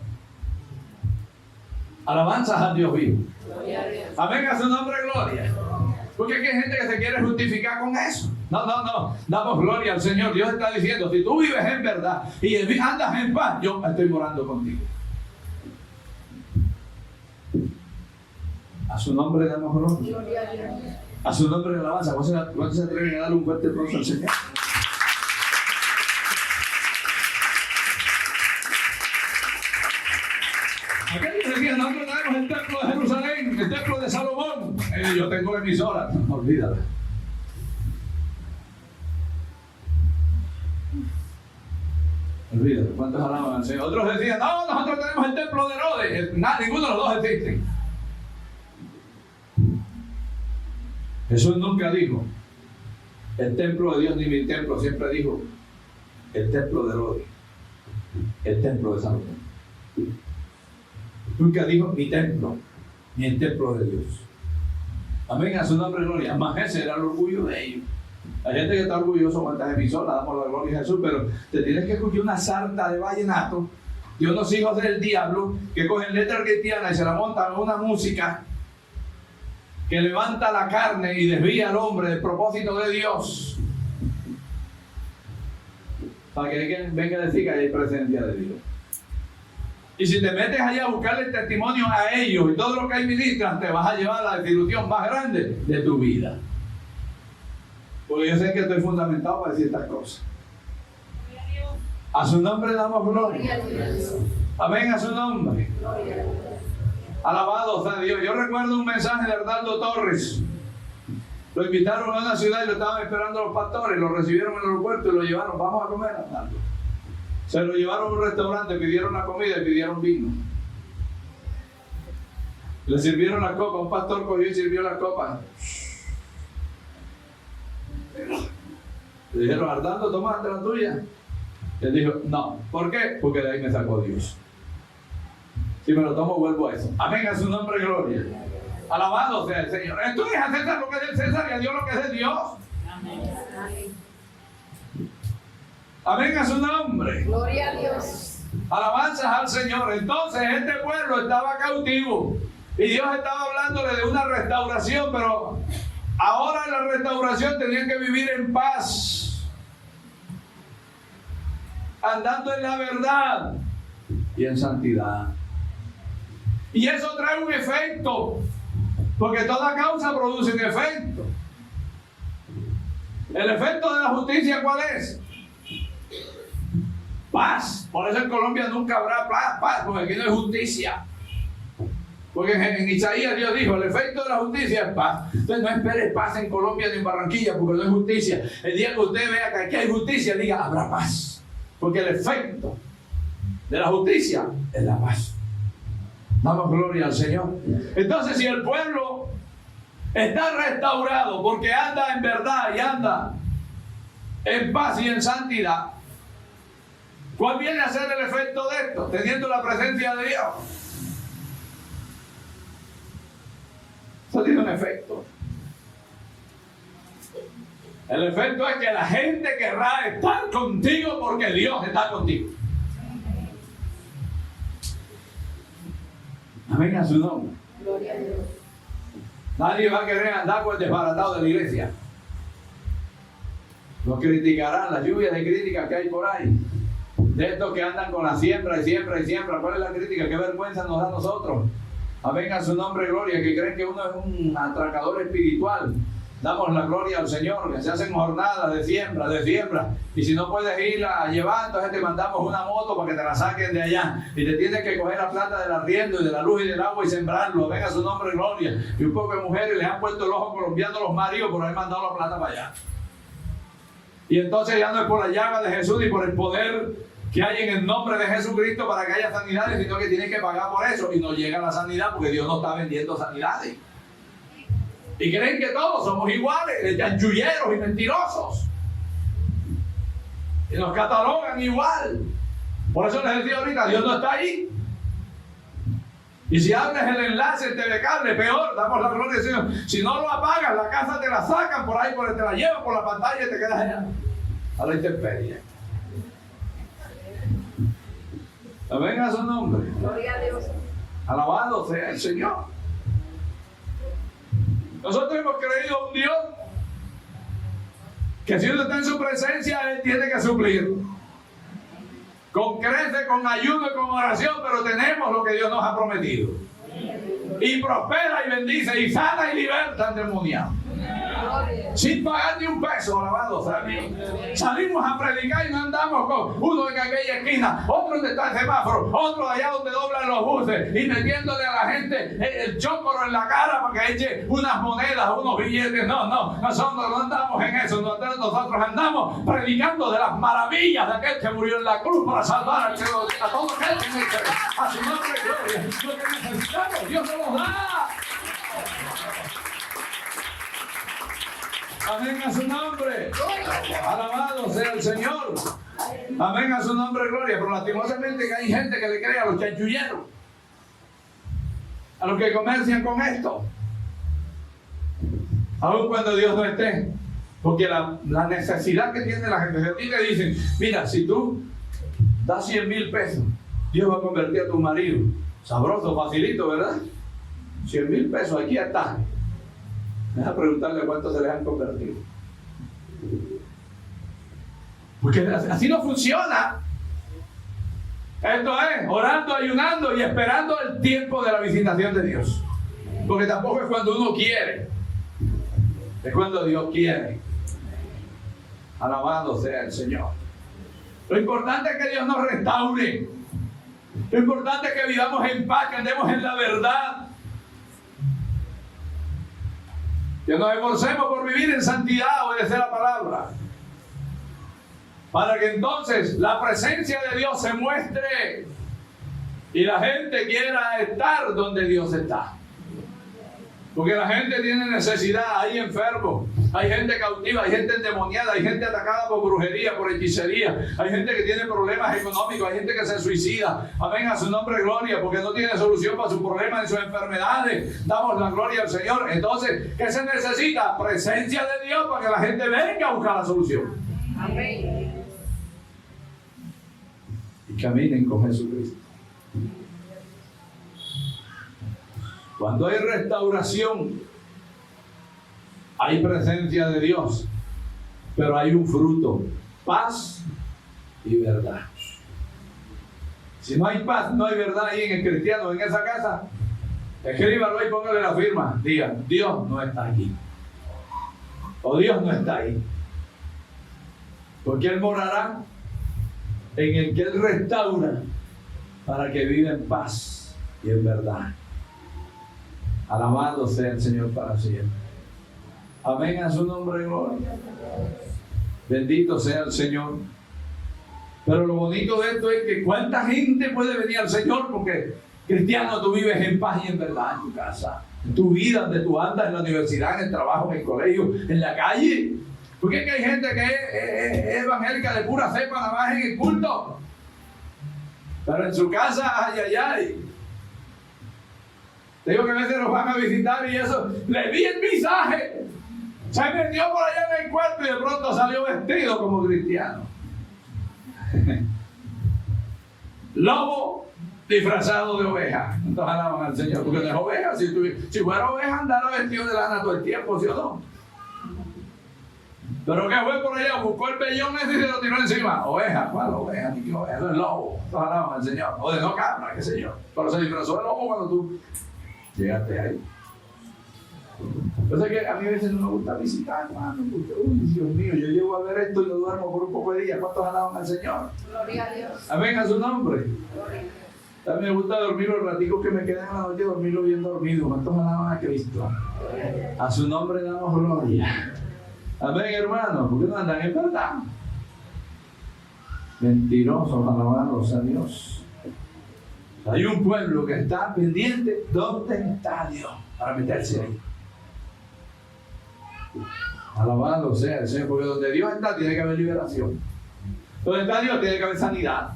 Alabanzas a Dios vivo. Amén a su nombre, gloria. Porque aquí hay gente que se quiere justificar con eso. No. Damos gloria al Señor. Dios está diciendo, si tú vives en verdad y andas en paz, yo estoy morando contigo. A su nombre damos gloria. A su nombre de alabanza. ¿Cuántos se atreven a darle un fuerte aplauso al Señor? Aquellos decían, nosotros tenemos el templo de Jerusalén, el templo de Salomón. Yo tengo la emisora, no, olvídala. Olvídalo, ¿cuántos alaban al Señor? Otros decían, no, nosotros tenemos el templo de Herodes. Ninguno de los dos existe. Jesús nunca dijo el templo de Dios ni mi templo, siempre dijo el templo de Herodes, el templo de Salomón. Nunca dijo mi templo, ni el templo de Dios. Amén a su nombre, gloria. Más ese era el orgullo de ellos. Hay gente que está orgulloso con estas emisoras, damos la gloria a Jesús, pero te tienes que escuchar una sarta de vallenato de unos hijos del diablo que cogen letra cristiana y se la montan en una música que levanta la carne y desvía al hombre del propósito de Dios. Para que alguien venga a decir que hay presencia de Dios. Y si te metes allá a buscarle testimonio a ellos y todo lo que ahí ministran, te vas a llevar a la desilusión más grande de tu vida. Porque yo sé que estoy fundamentado para decir estas cosas. A su nombre damos gloria. Amén, a su nombre. Alabado sea Dios. Yo recuerdo un mensaje de Arnaldo Torres. Lo invitaron a una ciudad y lo estaban esperando los pastores. Lo recibieron en el aeropuerto y lo llevaron. Vamos a comer, Arnaldo. Se lo llevaron a un restaurante, pidieron la comida y pidieron vino. Le sirvieron la copa. Un pastor cogió y sirvió la copa. Le dijeron, Arnaldo, tomaste la tuya. Él dijo, no. ¿Por qué? Porque de ahí me sacó Dios. Si me lo tomo, vuelvo a eso. Amén, a su nombre, gloria. Alabado sea el Señor. Tú dejas a César lo que es del César y a Dios lo que es de Dios. Amén. Amén, a su nombre. Gloria a Dios. Alabanzas al Señor. Entonces este pueblo estaba cautivo y Dios estaba hablándole de una restauración, pero ahora en la restauración tenían que vivir en paz, andando en la verdad y en santidad. Y eso trae un efecto, porque toda causa produce un efecto. ¿El efecto de la justicia cuál es? Paz. Por eso en Colombia nunca habrá paz, porque aquí no hay justicia. Porque en Isaías Dios dijo, el efecto de la justicia es paz. Entonces no espere paz en Colombia ni en Barranquilla, porque no hay justicia. El día que usted vea que aquí hay justicia, diga, habrá paz. Porque el efecto de la justicia es la paz. Damos gloria al Señor. Entonces, si el pueblo está restaurado porque anda en verdad y anda en paz y en santidad, ¿cuál viene a ser el efecto de esto? Teniendo la presencia de Dios. Eso tiene un efecto. El efecto es que la gente querrá estar contigo porque Dios está contigo. Amén, a su nombre. Gloria a Dios. Nadie va a querer andar con el desbaratado de la iglesia. Nos criticarán, las lluvias de críticas que hay por ahí. De estos que andan con la siembra y siembra y siembra. ¿Cuál es la crítica? ¿Qué vergüenza nos da a nosotros? Amén, a su nombre, gloria. Que creen que uno es un atracador espiritual. Damos la gloria al Señor, que se hacen jornadas de siembra, de siembra. Y si no puedes irla a llevar, entonces te mandamos una moto para que te la saquen de allá. Y te tienes que coger la plata del arriendo y de la luz y del agua y sembrarlo. Venga su nombre, gloria. Y un poco de mujeres les han puesto el ojo colombiano a los maridos por haber mandado la plata para allá. Y entonces ya no es por la llaga de Jesús ni por el poder que hay en el nombre de Jesucristo para que haya sanidades, sino que tienes que pagar por eso. Y no llega la sanidad porque Dios no está vendiendo sanidades. Y creen que todos somos iguales, chanchulleros y mentirosos. Y nos catalogan igual. Por eso les decía ahorita, Dios no está ahí. Y si abres el enlace en TV Cable, peor, damos la gloria al Señor. Si no lo apagas, la casa te la sacan por ahí, te la llevan por la pantalla y te quedas allá a la intemperie. Amén a su nombre. Gloria a Dios. Alabado sea el Señor. Nosotros hemos creído a un Dios que si uno está en su presencia, Él tiene que suplir. Con crece, con ayuno y con oración, pero tenemos lo que Dios nos ha prometido. Y prospera y bendice y sana y liberta al endemoniado. Sin pagar ni un peso, alabado sea Dios. Salimos a predicar y no andamos con uno en aquella esquina, otro donde está el semáforo, otro allá donde doblan los buses y metiéndole a la gente el chócoro en la cara para que eche unas monedas, unos billetes. No, nosotros no andamos en eso. Nosotros andamos predicando de las maravillas de aquel que murió en la cruz para salvar a todo aquel que me interesa. A su nombre, gloria. Lo que necesitamos, Dios nos lo da. Amén a su nombre. Alabado sea el Señor. Amén a su nombre, gloria. Pero lastimosamente que hay gente que le cree a los chanchulleros, a los que comercian con esto, aun cuando Dios no esté. Porque la necesidad que tiene la gente, a ti te dicen, mira, si tú das 100,000 pesos, Dios va a convertir a tu marido. Sabroso, facilito, ¿verdad? 100,000 pesos, aquí está. Deja preguntarle cuántos se les han convertido. Porque así no funciona. Esto es, orando, ayunando y esperando el tiempo de la visitación de Dios. Porque tampoco es cuando uno quiere, es cuando Dios quiere. Alabado sea el Señor. Lo importante es que Dios nos restaure. Lo importante es que vivamos en paz, que andemos en la verdad. Que nos esforcemos por vivir en santidad, obedecer la palabra. Para que entonces la presencia de Dios se muestre y la gente quiera estar donde Dios está. Porque la gente tiene necesidad, hay enfermos, hay gente cautiva, hay gente endemoniada, hay gente atacada por brujería, por hechicería, hay gente que tiene problemas económicos, hay gente que se suicida. Amén, a su nombre gloria, porque no tiene solución para sus problemas y sus enfermedades. Damos la gloria al Señor. Entonces, ¿qué se necesita? Presencia de Dios para que la gente venga a buscar la solución. Amén. Y caminen con Jesucristo. Cuando hay restauración, hay presencia de Dios, pero hay un fruto: paz y verdad. Si no hay paz, no hay verdad ahí en el cristiano, en esa casa, escríbalo y póngale la firma. Digan: Dios no está aquí. O Dios no está ahí. Porque Él morará en el que Él restaura para que viva en paz y en verdad. Alabado sea el Señor para siempre. Amén, a su nombre, gloria. Bendito sea el Señor. Pero lo bonito de esto es que cuánta gente puede venir al Señor, porque cristiano, tú vives en paz y en verdad en tu casa, en tu vida, donde tú andas, en la universidad, en el trabajo, en el colegio, en la calle. Porque es que hay gente que es evangélica de pura cepa, nada más en el culto, pero en su casa, ay, ay, ay. Te digo que a veces los van a visitar y eso, le vi el visaje, se metió por allá en el cuarto y de pronto salió vestido como cristiano. Lobo disfrazado de oveja. Entonces alaban al Señor, porque no es oveja. Si fuera oveja, andara vestido de lana todo el tiempo, ¿sí o no? Pero que fue por allá, buscó el vellón ese y se lo tiró encima. Oveja, ¿cuál oveja? Ni qué oveja, eso es lobo. Entonces alaban al Señor. O de no cabra, qué sé yo. Pero se disfrazó de lobo cuando tú llegaste ahí. Entonces que a mí a veces no me gusta visitar, hermano, porque, uy, Dios mío, yo llego a ver esto y no duermo por un poco de días. ¿Cuántos alaban al Señor? Gloria a Dios. Amén, a su nombre. Gloria a Dios. También me gusta dormir los raticos que me quedan en la noche, dormirlo bien dormido. ¿Cuántos alaban a Cristo? A su nombre damos gloria. Amén, hermano, porque no andan en verdad. Mentirosos, alabados a Dios. Hay un pueblo que está pendiente. ¿Dónde está Dios? Para meterse ahí. Alabado sea el Señor, porque donde Dios está tiene que haber liberación. Donde está Dios tiene que haber sanidad.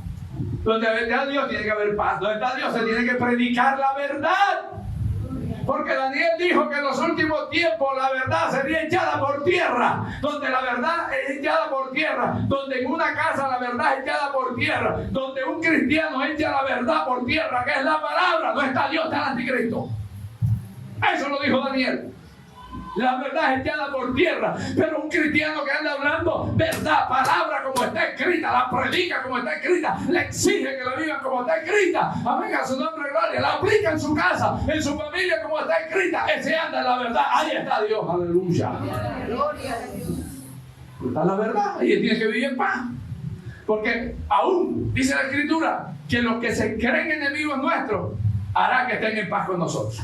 Donde está Dios tiene que haber paz. Donde está Dios se tiene que predicar la verdad. Porque Daniel dijo que en los últimos tiempos la verdad sería echada por tierra. Donde la verdad es echada por tierra. Donde en una casa la verdad es echada por tierra. Donde un cristiano echa la verdad por tierra, que es la palabra. No está Dios, está el anticristo. Eso lo dijo Daniel. La verdad es echada por tierra, pero un cristiano que anda hablando verdad, palabra como está escrita, la predica como está escrita, le exige que la viva como está escrita. Amén, a su nombre, gloria. La aplica en su casa, en su familia como está escrita. Ese anda en la verdad. Ahí está Dios, aleluya. Gloria a Dios. Está la verdad y él tiene que vivir en paz. Porque aún dice la Escritura que los que se creen enemigos nuestros hará que estén en paz con nosotros.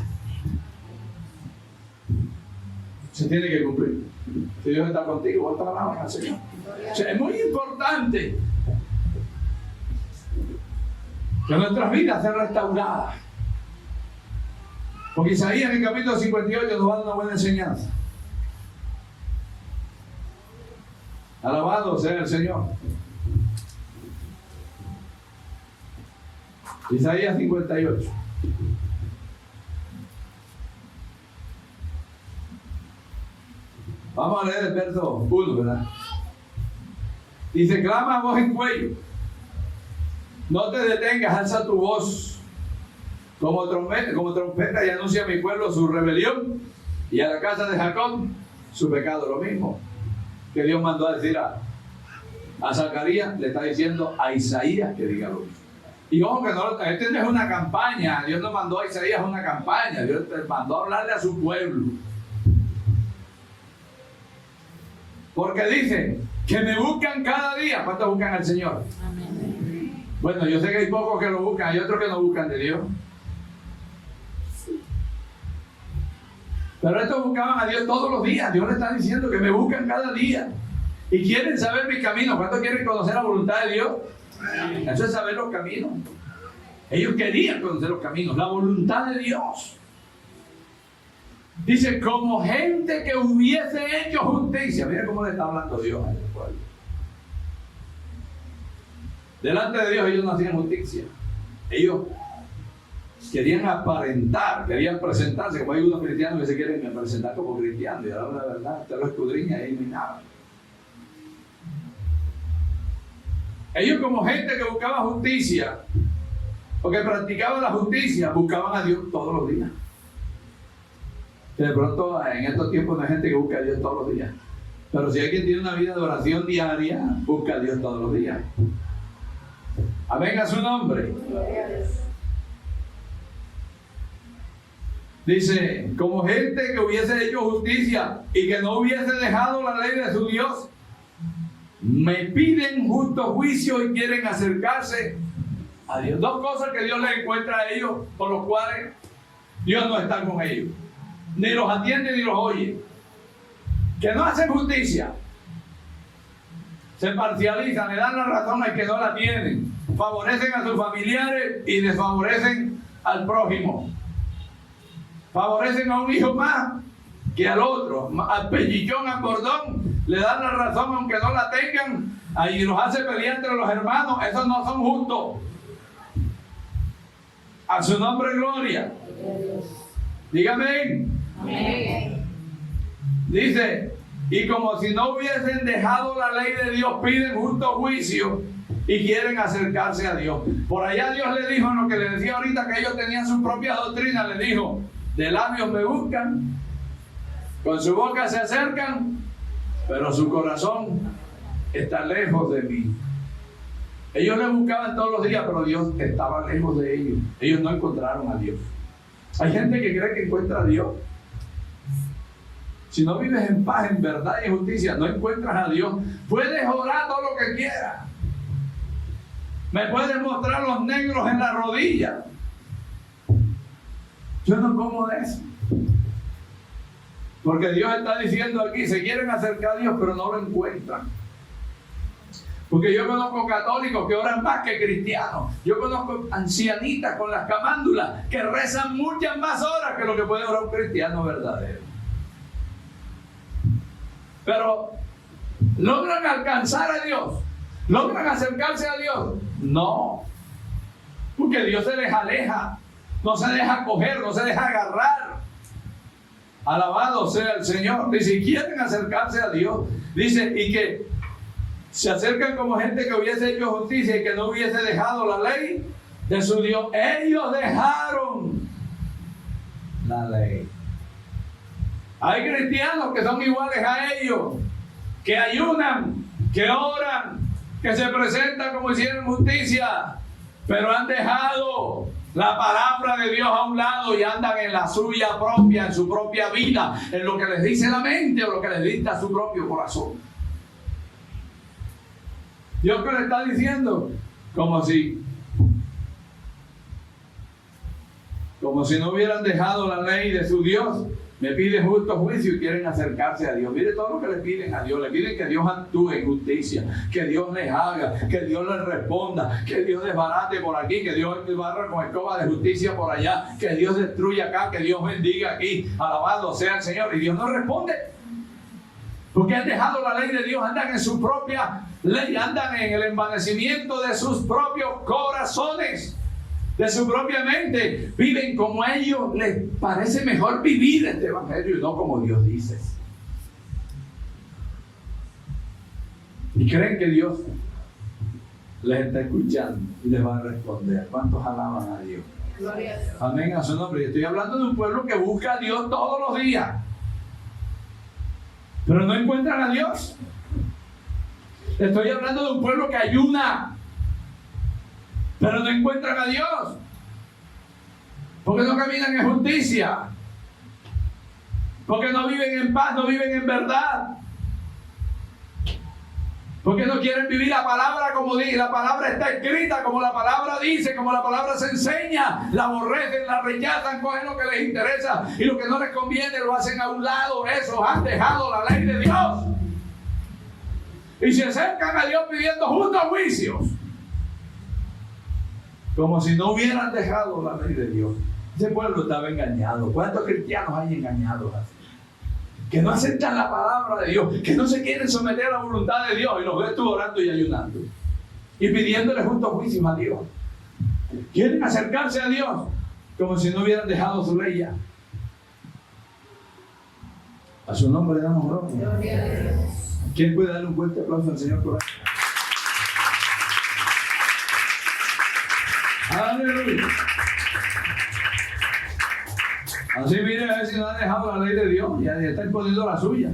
Se tiene que cumplir. Si Dios está contigo, vos estás hablando al Señor. O sea, es muy importante que nuestras vidas sean restauradas. Porque Isaías en el capítulo 58 nos va a dar una buena enseñanza. Alabado sea el Señor. Isaías 58. Vamos a leer el verso 1, ¿verdad? Dice: clama a voz en cuello, no te detengas, alza tu voz como trompeta y anuncia a mi pueblo su rebelión y a la casa de Jacob su pecado. Lo mismo que Dios mandó a decir a Zacarías, le está diciendo a Isaías que diga lo mismo. Y ojo que no, este no es una campaña. Dios no mandó a Isaías una campaña. Dios te mandó a hablarle a su pueblo. Porque dice que me buscan cada día. ¿Cuántos buscan al Señor? Amén. Bueno, yo sé que hay pocos que lo buscan, hay otros que no buscan de Dios. Pero estos buscaban a Dios todos los días. Dios le está diciendo que me buscan cada día. Y quieren saber mis caminos. ¿Cuántos quieren conocer la voluntad de Dios? Eso es saber los caminos. Ellos querían conocer los caminos, la voluntad de Dios. Dice, como gente que hubiese hecho justicia. Mira cómo le está hablando Dios a este pueblo. Delante de Dios ellos no hacían justicia. Ellos querían aparentar, querían presentarse, como hay unos cristianos que se quieren presentar como cristianos, y ahora la verdad, usted lo escudriña y ahí no hay nada. Ellos como gente que buscaba justicia, o que practicaba la justicia, buscaban a Dios todos los días. De pronto en estos tiempos no hay gente que busca a Dios todos los días. Pero si alguien tiene una vida de oración diaria, busca a Dios todos los días. Amén a su nombre. Dice, como gente que hubiese hecho justicia y que no hubiese dejado la ley de su Dios, me piden justo juicio y quieren acercarse a Dios. Dos cosas que Dios les encuentra a ellos, por los cuales Dios no está con ellos. Ni los atiende ni los oye. Que no hacen justicia. Se parcializan, le dan la razón al que no la tienen. Favorecen a sus familiares y desfavorecen al prójimo. Favorecen a un hijo más que al otro. Al pellichón, al bordón, le dan la razón aunque no la tengan. Ahí los hace pelear entre los hermanos. Esos no son justos. A su nombre, gloria. Dígame. Amén. Dice, y como si no hubiesen dejado la ley de Dios, piden justo juicio y quieren acercarse a Dios. Por allá Dios le dijo, en lo que le decía ahorita, que ellos tenían su propia doctrina, le dijo, de labios me buscan, con su boca se acercan, pero su corazón está lejos de mí. Ellos le buscaban todos los días, pero Dios estaba lejos de ellos. Ellos no encontraron a Dios. Hay gente que cree que encuentra a Dios. Si no vives en paz, en verdad y en justicia, no encuentras a Dios. Puedes orar todo lo que quieras. Me puedes mostrar los negros en la rodilla. Yo no como de eso. Porque Dios está diciendo aquí, se quieren acercar a Dios, pero no lo encuentran. Porque yo conozco católicos que oran más que cristianos. Yo conozco ancianitas con las camándulas que rezan muchas más horas que lo que puede orar un cristiano verdadero. Pero ¿logran alcanzar a Dios? ¿Logran acercarse a Dios? No. Porque Dios se les aleja. No se deja coger, no se deja agarrar. Alabado sea el Señor. Dice, quieren acercarse a Dios. Dice, y que se acercan como gente que hubiese hecho justicia y que no hubiese dejado la ley de su Dios. Ellos dejaron la ley. Hay cristianos que son iguales a ellos, que ayunan, que oran, que se presentan como hicieron justicia, pero han dejado la palabra de Dios a un lado y andan en la suya propia, en su propia vida, en lo que les dice la mente o lo que les dicta su propio corazón. Dios que le está diciendo, como si no hubieran dejado la ley de su Dios, me piden justo juicio y quieren acercarse a Dios. Mire todo lo que le piden a Dios. Le piden que Dios actúe en justicia, que Dios les haga, que Dios les responda, que Dios desbarate por aquí, que Dios barra con escoba de justicia por allá, que Dios destruya acá, que Dios bendiga aquí. Alabado sea el Señor. Y Dios no responde. Porque han dejado la ley de Dios, andan en su propia ley, andan en el envanecimiento de sus propios corazones, de su propia mente. Viven como a ellos les parece mejor vivir este evangelio y no como Dios dice. Y creen que Dios les está escuchando y les va a responder. ¿Cuántos alaban a Dios? Gloria a Dios. Amén a su nombre. Y estoy hablando de un pueblo que busca a Dios todos los días, pero no encuentran a Dios. Estoy hablando de un pueblo que ayuna, pero no encuentran a Dios, porque no caminan en justicia, porque no viven en paz, no viven en verdad, porque no quieren vivir la palabra como dice. La palabra está escrita como la palabra dice, como la palabra se enseña. La aborrecen, la rechazan, cogen lo que les interesa y lo que no les conviene lo hacen a un lado. Esos han dejado la ley de Dios y se acercan a Dios pidiendo justos juicios, como si no hubieran dejado la ley de Dios. Ese pueblo estaba engañado. ¿Cuántos cristianos hay engañados así? Que no aceptan la palabra de Dios, que no se quieren someter a la voluntad de Dios, y los ves tú orando y ayunando y pidiéndole justos juicios a Dios. Quieren acercarse a Dios como si no hubieran dejado su ley ya. A su nombre le damos gloria. ¿Quién puede darle un fuerte aplauso al Señor por ahí? Aleluya. Así mire a ver si no han dejado la ley de Dios y están poniendo la suya.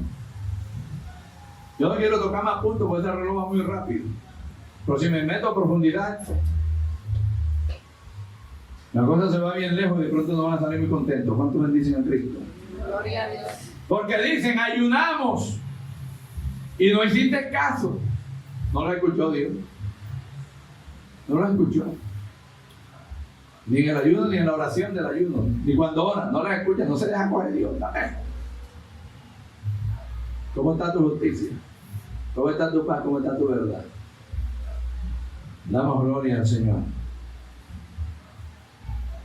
Yo no quiero tocar más puntos porque ese reloj va muy rápido. Pero si me meto a profundidad, la cosa se va bien lejos y de pronto no van a salir muy contentos. ¿Cuántos bendicen a Cristo? Gloria a Dios. Porque dicen, ayunamos y no hiciste caso. No lo escuchó Dios. No lo escuchó. Ni en el ayuno, ni en la oración del ayuno, ni cuando oran, no las escuchan, no se dejan coger Dios. ¿Cómo está tu justicia? ¿Cómo está tu paz? ¿Cómo está tu verdad? Damos gloria al Señor.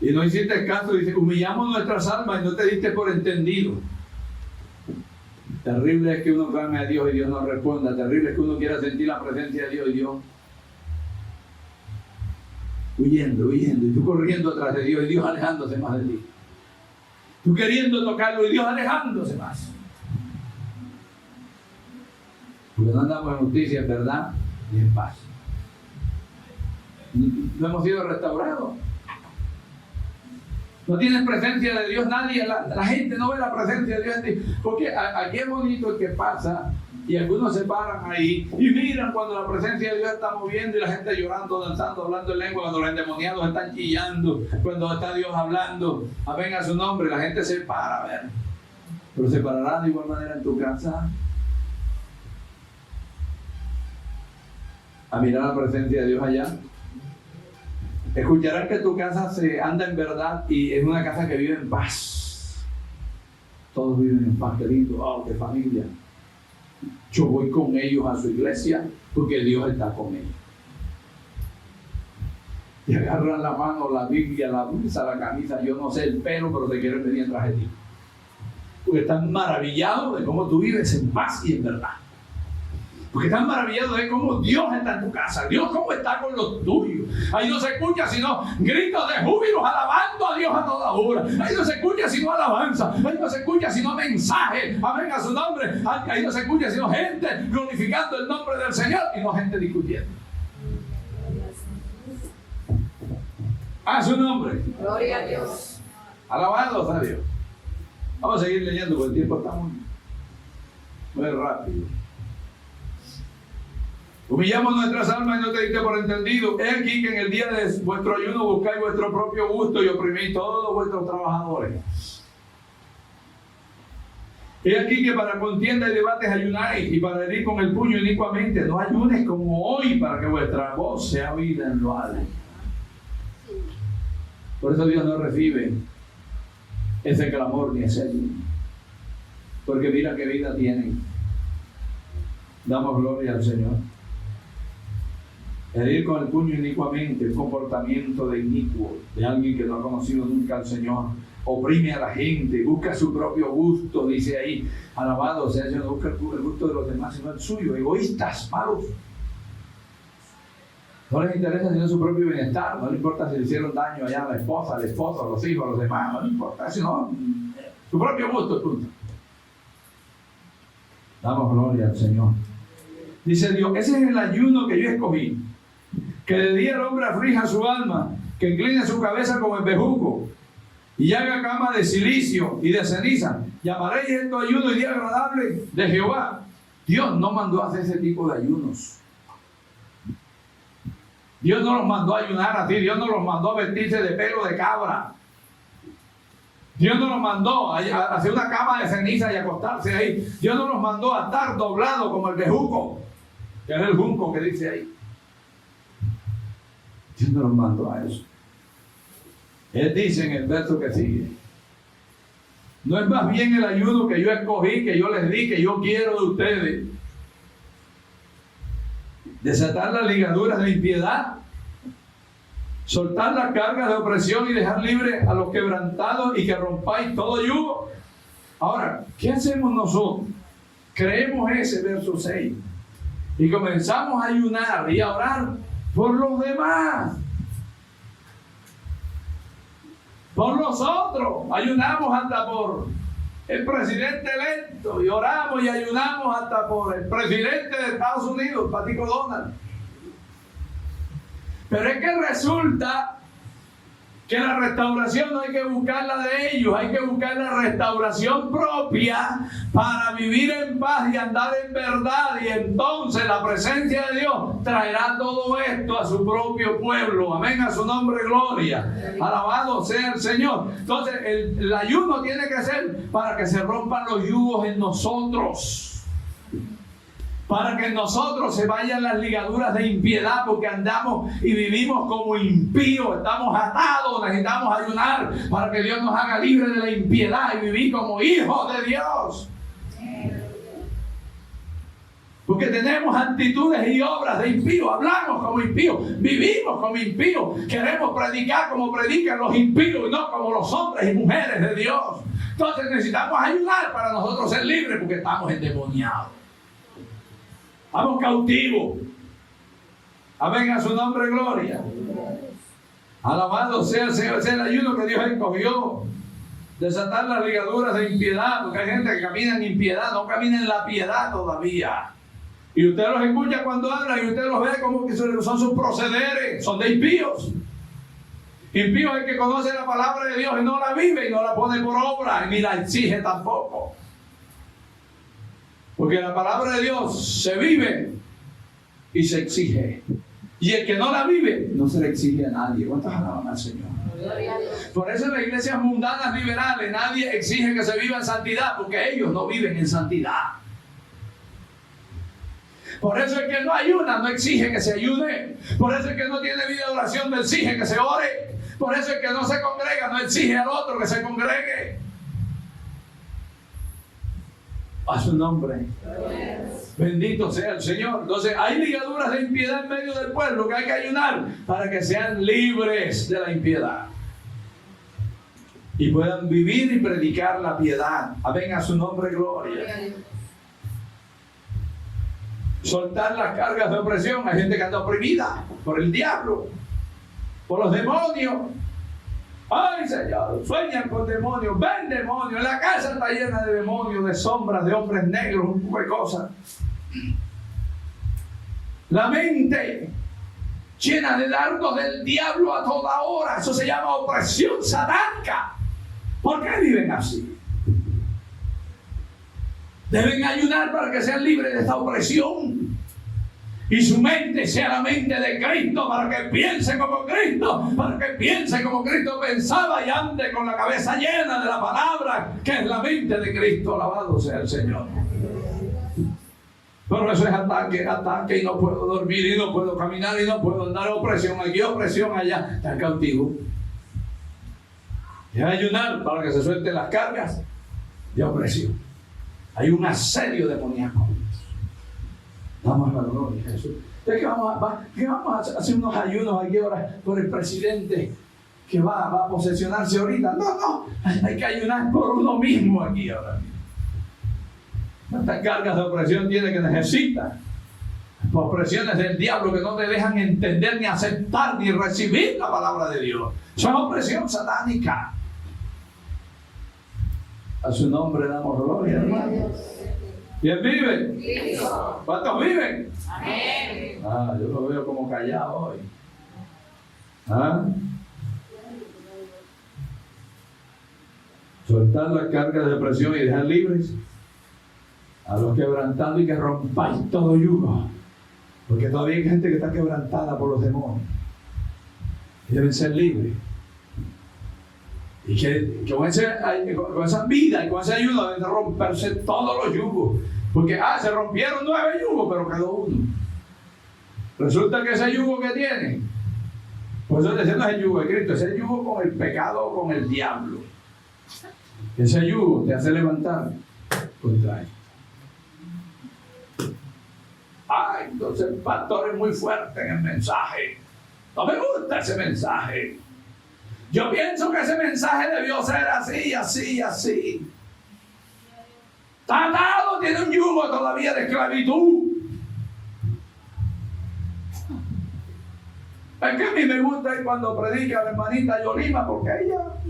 Y no hiciste caso, dice, humillamos nuestras almas y no te diste por entendido. Terrible es que uno clame a Dios y Dios no responda. Terrible es que uno quiera sentir la presencia de Dios y Dios huyendo, y tú corriendo atrás de Dios y Dios alejándose más de ti. Tú queriendo tocarlo y Dios alejándose más. Porque no andamos en justicia, en verdad, ni en paz. No hemos sido restaurados. No tienes presencia de Dios nadie, la gente no ve la presencia de Dios en ti. Porque aquí es bonito el que pasa y algunos se paran ahí y miran cuando la presencia de Dios está moviendo y la gente llorando, danzando, hablando en lengua, cuando los endemoniados están chillando, cuando está Dios hablando, amén a su nombre, la gente se para a ver. Pero se parará de igual manera en tu casa a mirar la presencia de Dios allá. Escucharán que tu casa se anda en verdad y es una casa que vive en paz. Todos viven en paz, qué lindo, oh, qué familia. Yo voy con ellos a su iglesia porque Dios está con ellos. Y agarran la mano, la Biblia, la blusa, la camisa, yo no sé el pelo, pero te quieren venir atrás de ti. Porque están maravillados de cómo tú vives en paz y en verdad. Porque están maravillados de cómo Dios está en tu casa. Dios cómo está con los tuyos. Ahí no se escucha sino gritos de júbilo alabando a Dios a toda hora. Ahí no se escucha sino alabanza. Ahí no se escucha sino mensaje. Amén a su nombre. Ahí no se escucha sino gente glorificando el nombre del Señor y no gente discutiendo. A su nombre. Gloria a Dios. Alabados a Dios. Vamos a seguir leyendo porque el tiempo está muy rápido. Humillamos nuestras almas y no te diste por entendido. He aquí que en el día de vuestro ayuno buscáis vuestro propio gusto y oprimís todos vuestros trabajadores. He aquí que para contienda y debates ayunáis y para herir con el puño inicuamente. No ayunes como hoy para que vuestra voz sea oída en lo alto. Por eso Dios no recibe ese clamor ni ese ayuno. Porque mira qué vida tienen. Damos gloria al Señor. Herir con el puño inicuamente, el comportamiento de inicuo, de alguien que no ha conocido nunca al Señor, oprime a la gente, busca su propio gusto, dice ahí, alabado sea el Señor, no busca el gusto de los demás, sino el suyo, egoístas, malos. No les interesa sino su propio bienestar, no les importa si le hicieron daño allá a la esposa, al esposo, a los hijos, a los demás, no les importa, sino su propio gusto, punto. Damos gloria al Señor. Dice Dios, ese es el ayuno que yo escogí. Que de día el hombre aflija su alma, que incline su cabeza como el bejuco, y haga cama de silicio y de ceniza. Llamaréis esto ayuno y día agradable de Jehová. Dios no mandó a hacer ese tipo de ayunos. Dios no los mandó a ayunar así. Dios no los mandó a vestirse de pelo de cabra. Dios no los mandó a hacer una cama de ceniza y acostarse ahí. Dios no los mandó a estar doblados como el bejuco, que es el junco que dice ahí. Dios no los mandó a eso. Él dice en el verso que sigue: ¿no es más bien el ayuno que yo escogí, que yo les di, que yo quiero de ustedes? Desatar las ligaduras de impiedad, soltar las cargas de opresión y dejar libres a los quebrantados y que rompáis todo yugo. Ahora, ¿qué hacemos nosotros? Creemos ese verso 6 y comenzamos a ayunar y a orar por los demás, por nosotros. Ayunamos hasta por el presidente electo y oramos y ayunamos hasta por el presidente de Estados Unidos, Patico Donald. Pero es que resulta que la restauración no hay que buscarla de ellos, hay que buscar la restauración propia para vivir en paz y andar en verdad, y entonces la presencia de Dios traerá todo esto a su propio pueblo. Amén, a su nombre gloria. Alabado sea el Señor. Entonces el ayuno tiene que ser para que se rompan los yugos en nosotros, para que en nosotros se vayan las ligaduras de impiedad, porque andamos y vivimos como impíos, estamos atados. Necesitamos ayunar para que Dios nos haga libres de la impiedad y vivir como hijos de Dios, porque tenemos actitudes y obras de impíos, hablamos como impíos, vivimos como impíos, queremos predicar como predican los impíos y no como los hombres y mujeres de Dios. Entonces necesitamos ayunar para nosotros ser libres, porque estamos endemoniados. Vamos cautivos. Amén, a su nombre gloria. Alabado sea el Señor. Ese es el ayuno que Dios escogió. Desatar las ligaduras de impiedad, porque hay gente que camina en impiedad, no camina en la piedad todavía. Y usted los escucha cuando hablan y usted los ve como que son sus procederes, son de impíos. Impío es el que conoce la palabra de Dios y no la vive y no la pone por obra, ni la exige tampoco. Porque la palabra de Dios se vive y se exige. Y el que no la vive, no se le exige a nadie. ¿Cuántas alaban al Señor? Por eso en las iglesias mundanas liberales nadie exige que se viva en santidad, porque ellos no viven en santidad. Por eso el que no ayuna no exige que se ayune. Por eso el que no tiene vida de oración no exige que se ore. Por eso el que no se congrega no exige al otro que se congregue. A su nombre. Bendito sea el Señor. Entonces hay ligaduras de impiedad en medio del pueblo que hay que ayunar para que sean libres de la impiedad y puedan vivir y predicar la piedad. Amén, a su nombre gloria. Soltar las cargas de opresión. Hay gente que anda oprimida por el diablo, por los demonios. Ay, Señor, sueñan con demonios, ven demonios, la casa está llena de demonios, de sombras, de hombres negros, un poco de cosas. La mente llena de dardos del diablo a toda hora, eso se llama opresión satánica. ¿Por qué viven así? Deben ayunar para que sean libres de esta opresión. Y su mente sea la mente de Cristo, para que piense como Cristo, para que piense como Cristo pensaba y ande con la cabeza llena de la palabra, que es la mente de Cristo. Alabado sea el Señor. Pero eso es ataque, y no puedo dormir, y no puedo caminar, y no puedo andar, opresión aquí, opresión allá. Está cautivo. Y ayunar para que se suelten las cargas de opresión. Hay un asedio demoníaco. Damos la gloria a Jesús. Entonces, que vamos a hacer unos ayunos aquí ahora por el presidente que va a posesionarse ahorita. No, hay que ayunar por uno mismo aquí ahora. ¿Cuántas cargas de opresión tiene que necesita? Opresiones del diablo que no te dejan entender, ni aceptar, ni recibir la palabra de Dios. Eso es opresión satánica. A su nombre damos gloria, hermano. ¿Quién vive? ¿Cuántos viven? Amén. Yo lo veo como callado hoy. Soltar la carga de presión y dejar libres a los quebrantados y que rompáis todo yugo. Porque todavía hay gente que está quebrantada por los demonios. Y deben ser libres. Y que con esa vida y con esa ayuda deben romperse todos los yugos. Porque se rompieron 9 yugos, pero quedó uno. Resulta que ese yugo que tiene, pues ese no es el yugo de Cristo, ese es el yugo con el pecado, con el diablo. Ese yugo te hace levantar contra él. Entonces el pastor es muy fuerte en el mensaje. No me gusta ese mensaje. Yo pienso que ese mensaje debió ser así, así, así. Está atado, tiene un yugo todavía de esclavitud. Es que a mí me gusta ir cuando predica la hermanita Yolima, porque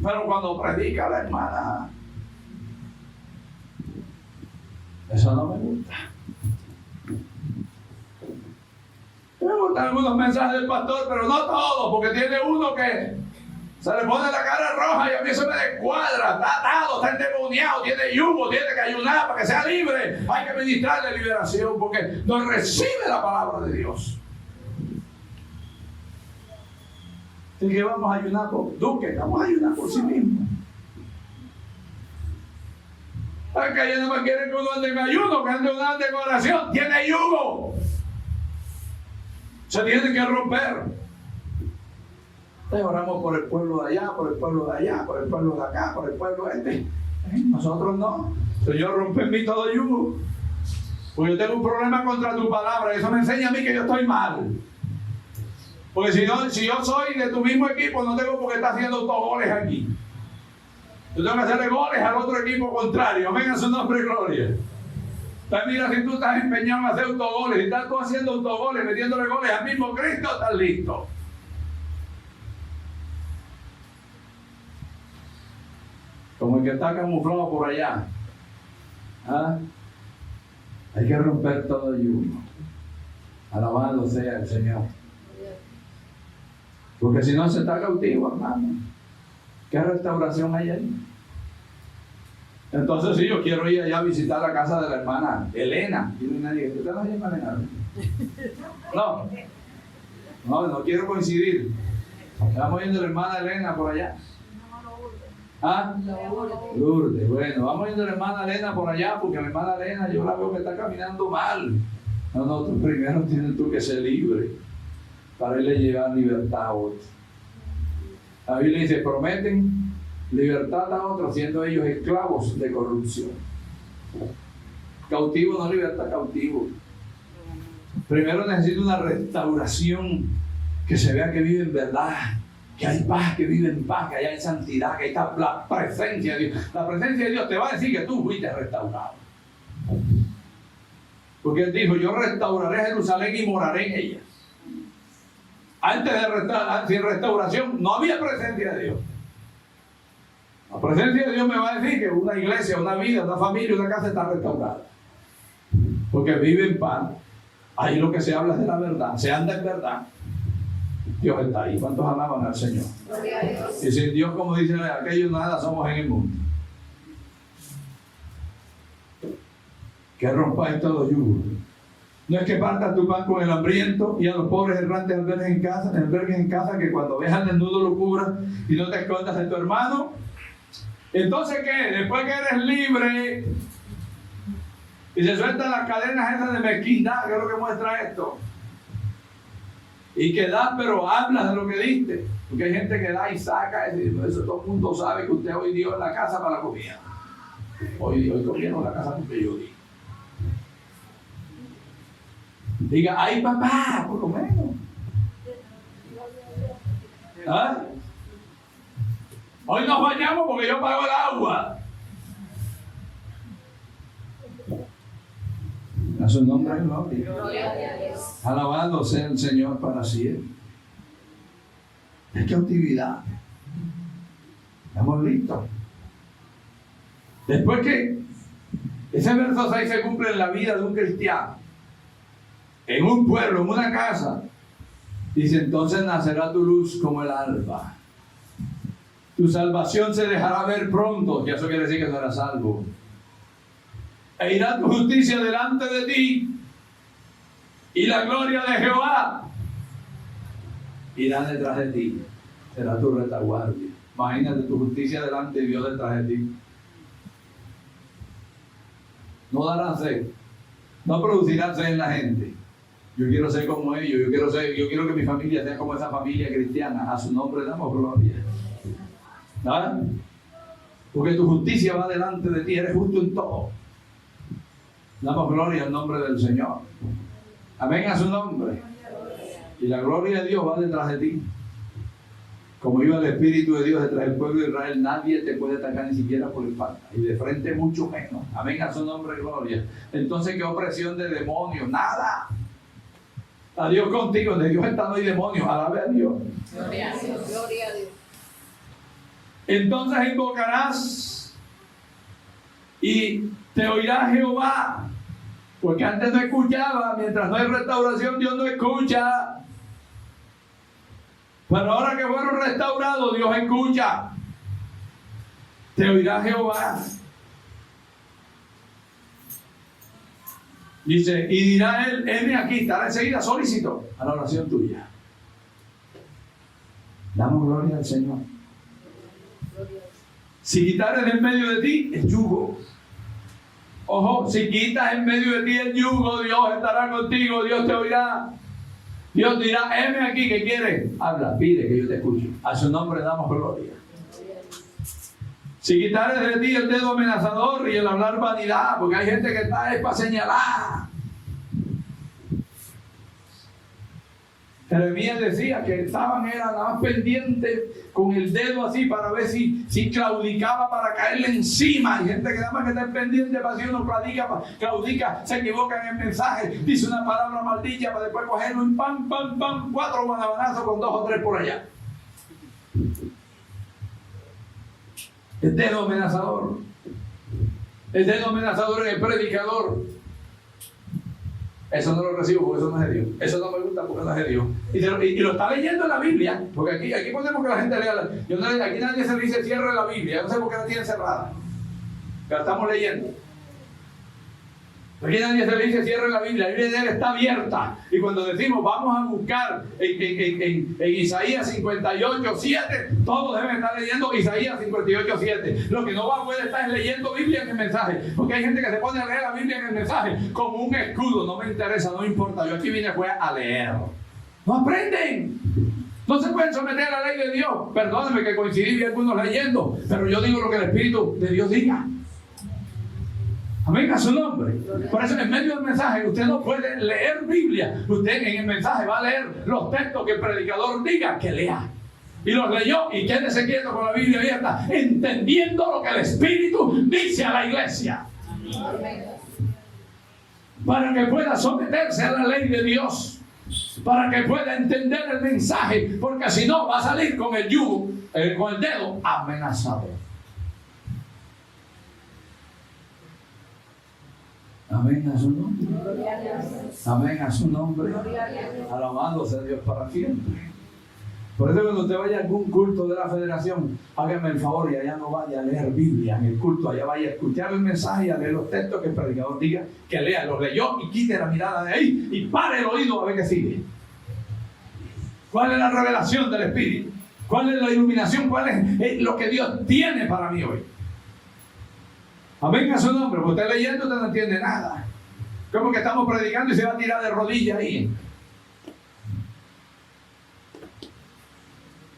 pero cuando predica la hermana, eso no me gusta. Me gustan algunos mensajes del pastor, pero no todos, porque tiene uno que se le pone la cara roja y a mí se me descuadra, está atado, está endemoniado, tiene yugo, tiene que ayunar para que sea libre. Hay que ministrarle liberación porque no recibe la palabra de Dios. Así que vamos a ayunar por Duque, vamos a ayunar por sí mismo. Es que ellos no me quieren que uno ande en ayuno, que ande en oración, tiene yugo. Se tiene que romper. Entonces oramos por el pueblo de allá, por el pueblo de allá, por el pueblo de acá, por el pueblo de este. Nosotros no. Señor, rompe en mí todo yugo. Porque yo tengo un problema contra tu palabra. Eso me enseña a mí que yo estoy mal. Porque si yo soy de tu mismo equipo, no tengo por qué estar haciendo autogoles aquí. Yo tengo que hacerle goles al otro equipo contrario. Amén, a su nombre y gloria. Entonces mira, si tú estás empeñado en hacer autogoles, si estás tú haciendo autogoles, metiéndole goles al mismo Cristo, estás listo. Como el que está camuflado por allá. Hay que romper todo el yugo. Alabado sea el Señor. Porque si no se está cautivo, hermano. ¿Qué restauración hay ahí? Entonces, si yo quiero ir allá a visitar la casa de la hermana Elena. Y nadie dice, ¿usted no se llama Elena? No quiero coincidir. Estamos viendo a la hermana Elena por allá. Lourdes. Bueno, vamos viendo a la hermana Elena por allá, porque la hermana Elena yo la veo que está caminando mal. No, tú primero tienes tú que ser libre para irle llevar libertad a otros. La Biblia dice, prometen libertad a otros, siendo ellos esclavos de corrupción. Cautivo no libertad, cautivo. Primero necesito una restauración, que se vea que vive en verdad, que hay paz, que vive en paz, que hay santidad, que está la presencia de Dios. La presencia de Dios te va a decir que tú fuiste restaurado. Porque Él dijo, yo restauraré Jerusalén y moraré en ella. Antes de sin restauración no había presencia de Dios. La presencia de Dios me va a decir que una iglesia, una vida, una familia, una casa está restaurada. Porque vive en paz. Ahí lo que se habla es de la verdad. Se anda en verdad. Dios está ahí. ¿Cuántos alaban al Señor? Gloria a Dios. Y sin Dios, como dicen aquellos, nada somos en el mundo. Que rompáis todo yugo. No es que partas tu pan con el hambriento y a los pobres errantes albergues en casa, que cuando veas desnudo lo cubras y no te escondas de tu hermano. Entonces, ¿qué? Después que eres libre y se sueltan las cadenas esas de mezquindad, que es lo que muestra esto, y que das, pero hablas de lo que diste, porque hay gente que da y saca, eso todo el mundo sabe que usted hoy dio en la casa para la comida. Hoy comieron en la casa porque yo di. Diga, ay papá, por lo menos. Hoy nos bañamos porque yo pago el agua. A su nombre es gloria. Alabado sea el Señor para siempre. Es cautividad. Estamos listos. Después que ese verso 6 se cumple en la vida de un cristiano, en un pueblo, en una casa, dice, entonces nacerá tu luz como el alba. Tu salvación se dejará ver pronto, que eso quiere decir que no eras salvo. E irá tu justicia delante de ti. Y la gloria de Jehová irá detrás de ti. Será tu retaguardia. Imagínate tu justicia delante de Dios detrás de ti. No darán sed. No producirán sed en la gente. Yo quiero ser como ellos. Yo quiero que mi familia sea como esa familia cristiana. A su nombre damos gloria. ¿Ah? Porque tu justicia va delante de ti. Eres justo en todo. Damos gloria al nombre del Señor. Amén a su nombre. Y la gloria de Dios va detrás de ti. Como iba el Espíritu de Dios detrás del pueblo de Israel, nadie te puede atacar ni siquiera por espalda. Y de frente mucho menos. Amén a su nombre, gloria. Entonces, ¿qué opresión de demonios? Nada. A Dios contigo. De Dios está, no hay demonios. Alabe a Dios. Gloria a Dios. Gloria a Dios. Entonces invocarás y te oirá Jehová. Porque antes no escuchaba. Mientras no hay restauración, Dios no escucha. Pero ahora que fueron restaurados, Dios escucha. Te oirá Jehová. Dice, y dirá él, heme aquí, estará enseguida solícito a la oración tuya. Damos gloria al Señor. Si quitares de en medio de ti el yugo. Ojo, si quitas en medio de ti el yugo, Dios estará contigo, Dios te oirá. Dios dirá, heme aquí, ¿qué quieres? Habla, pide que yo te escuche. A su nombre damos gloria. Si quitares de ti el dedo amenazador y el hablar vanidad, porque hay gente que está para señalar. Jeremías decía que estaban era nada más pendientes con el dedo así para ver si claudicaba para caerle encima. Hay gente que nada más que está pendiente para si uno claudica, se equivoca en el mensaje, dice una palabra maldita para después cogerlo en pam, 4 manabanazos con 2 o 3 por allá. El dedo amenazador. El dedo amenazador es el predicador. Eso no lo recibo porque eso no es de Dios. Eso no me gusta porque no es de Dios. Y lo está leyendo en la Biblia. Porque aquí ponemos que la gente lea. Aquí nadie se le dice cierre la Biblia. Yo no sé por qué la tienen cerrada. La estamos leyendo. Aquí nadie se le dice cierre la Biblia. La Biblia de él está abierta. Y cuando decimos vamos a buscar en Isaías 58, 7, todos deben estar leyendo Isaías 58, 7. Lo que no va a poder estar es leyendo Biblia en el mensaje. Porque hay gente que se pone a leer la Biblia en el mensaje como un escudo. No me interesa, no me importa. Yo aquí vine pues a leer. No aprenden. No se pueden someter a la ley de Dios. Perdónenme que coincidí bien algunos leyendo. Pero yo digo lo que el Espíritu de Dios diga. Amén a su nombre. Por eso en medio del mensaje usted no puede leer Biblia. Usted en el mensaje va a leer los textos que el predicador diga que lea. Y los leyó y quédese quieto con la Biblia abierta, entendiendo lo que el Espíritu dice a la iglesia. Para que pueda someterse a la ley de Dios. Para que pueda entender el mensaje. Porque si no va a salir con el yugo, con el dedo amenazador. Amén a su nombre. Amén a su nombre. Alabado sea Dios para siempre. Por eso cuando usted vaya a algún culto de la federación, hágame el favor y allá no vaya a leer Biblia en el culto, allá vaya a escuchar el mensaje y a leer los textos que el predicador diga que lea. Los leyó y quite la mirada de ahí y pare el oído a ver qué sigue. ¿Cuál es la revelación del Espíritu? ¿Cuál es la iluminación? ¿Cuál es lo que Dios tiene para mí hoy? Amén a su nombre, porque usted leyendo usted no entiende nada. Como que estamos predicando y se va a tirar de rodillas ahí.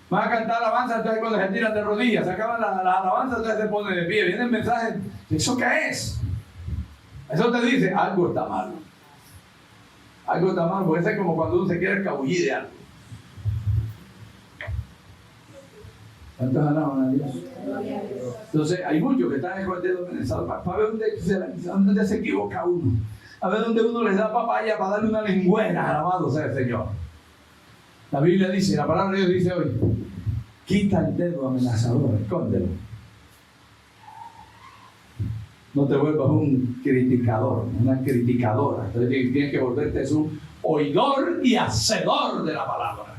Van a cantar alabanza, entonces cuando se tiran de rodillas, se acaban las alabanzas, entonces se pone de pie. Viene el mensaje, ¿eso qué es? Eso te dice, algo está mal. Algo está mal, porque eso es como cuando uno se quiere escabullir de algo. ¿Cuántos alaban a Dios? Entonces hay muchos que están con el dedo amenazado para ver dónde se equivoca uno, a ver dónde uno les da papaya para darle una lengüera. Alabado sea el Señor. La Biblia dice, la palabra de Dios dice hoy, quita el dedo amenazador, escóndelo. No te vuelvas un criticador, una criticadora. Entonces tienes que volverte un oidor y hacedor de la palabra.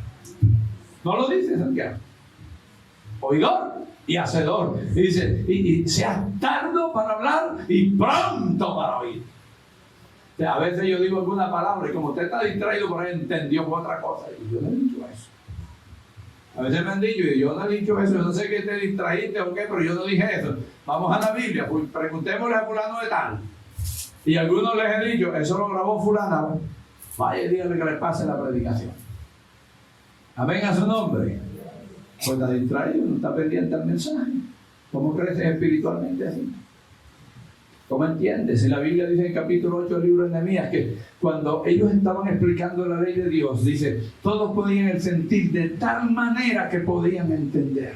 ¿No lo dice Santiago? Oidor y hacedor. Y dice, y seas tardo para hablar y pronto para oír. O sea, a veces yo digo alguna palabra y como usted está distraído por ahí, entendió por otra cosa. Y yo no he dicho eso. A veces me han dicho, y yo no he dicho eso, yo no sé que te distraíste o qué, pero yo no dije eso. Vamos a la Biblia, pues preguntémosle a fulano de tal. Y a algunos les he dicho, eso lo grabó fulana. Vaya y dígale que le pase la predicación. Amén a su nombre. Pues está distraído, no está pendiente al mensaje. ¿Cómo creces espiritualmente así? ¿Cómo entiendes? Si la Biblia dice en el capítulo 8 del libro de Nehemías que cuando ellos estaban explicando la ley de Dios, dice, todos podían sentir de tal manera que podían entender.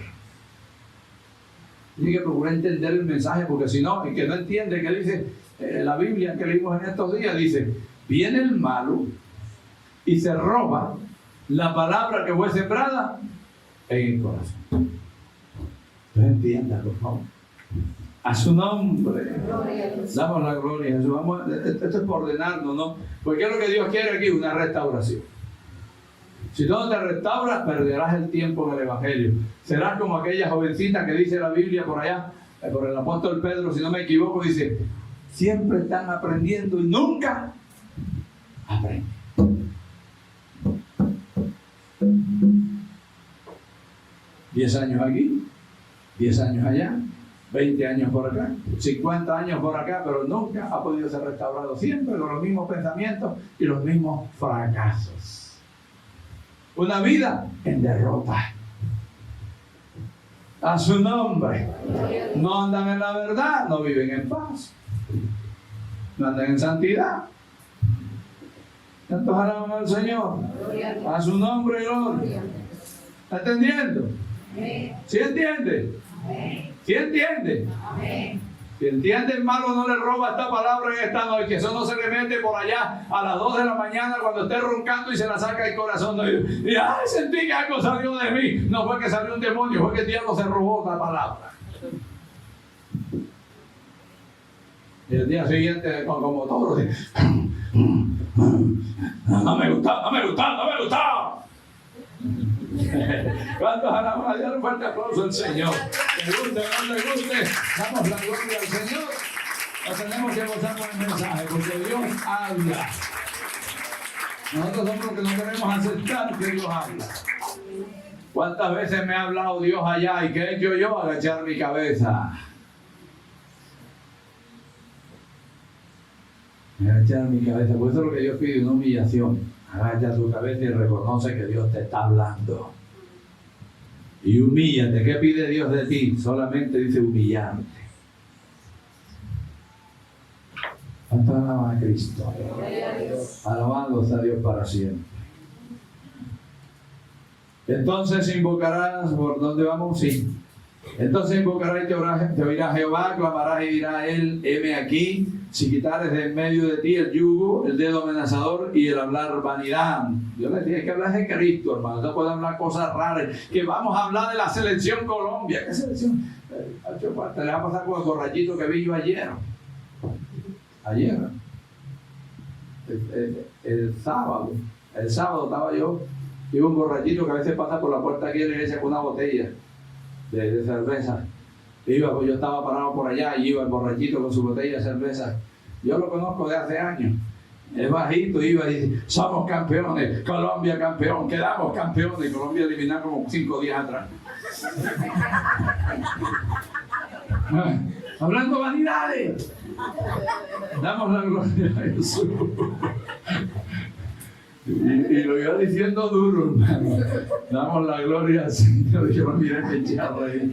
Tiene que procurar entender el mensaje, porque si no, el que no entiende, que dice la Biblia que leímos en estos días, dice, viene el malo y se roba la palabra que fue sembrada en el corazón. Entonces entienda, por favor. A su nombre. Damos la gloria a Jesús. Esto es por ordenarnos, ¿no? Porque es lo que Dios quiere aquí, una restauración. Si no te restauras, perderás el tiempo en el Evangelio. Serás como aquella jovencita que dice la Biblia por allá, por el apóstol Pedro, si no me equivoco, dice, siempre están aprendiendo y nunca aprenden. 10 años aquí, 10 años allá, 20 años por acá, 50 años por acá, pero nunca ha podido ser restaurado, siempre con los mismos pensamientos y los mismos fracasos. Una vida en derrota. A su nombre. No andan en la verdad, no viven en paz, no andan en santidad. ¿Cuántos alaban al Señor? A su nombre, gloria. ¿Está entendiendo? ¿Sí entiende? ¿Sí entiende? Si entiende, hermano, no le roba esta palabra en esta noche. Eso no se le mete por allá a las 2 de la mañana cuando esté roncando y se la saca el corazón. Y ay, sentí que algo salió de mí. No fue que salió un demonio, fue que el diablo se robó la palabra. Y el día siguiente, como todos, no me gustaba, no me gustaba, no me gustaba. ¿Cuántos alaban a Dios? Un fuerte aplauso al Señor. ¿Le guste o no le guste? Damos la gloria al Señor. Nos tenemos que gozar con el mensaje, porque Dios habla. Nosotros somos los que no queremos aceptar que Dios habla. ¿Cuántas veces me ha hablado Dios allá y qué he hecho yo? Agachar mi cabeza. Agachar mi cabeza. Por eso es lo que Dios pide, una humillación. Agacha tu cabeza y reconoce que Dios te está hablando. Y humíllate. ¿Qué pide Dios de ti? Solamente dice humillarte. ¿Cuánto alaban a Cristo? Alabados a Dios para siempre. Entonces invocarás, ¿por dónde vamos? Sí. Entonces invocarás y te oirá Jehová, clamarás y dirá él, heme aquí. Si quitares de en medio de ti el yugo, el dedo amenazador y el hablar vanidad. Yo les dije que hablas de Cristo, hermano. No puedo hablar cosas raras. Que vamos a hablar de la selección Colombia. ¿Qué selección? Te le va a pasar con el borrachito que vi yo ayer. Ayer. El sábado. El sábado estaba yo. Iba un borrachito que a veces pasa por la puerta aquí de la iglesia con una botella de cerveza. Pues yo estaba parado por allá y iba el borrachito con su botella de cerveza. Yo lo conozco de hace años. Es bajito, iba y dice, somos campeones, Colombia campeón, quedamos campeones. Y Colombia eliminó como 5 días atrás. Hablando vanidades. Damos la gloria a Jesús. Y lo iba diciendo duro, hermano. Damos la gloria al Señor. Yo lo miré pechado ahí.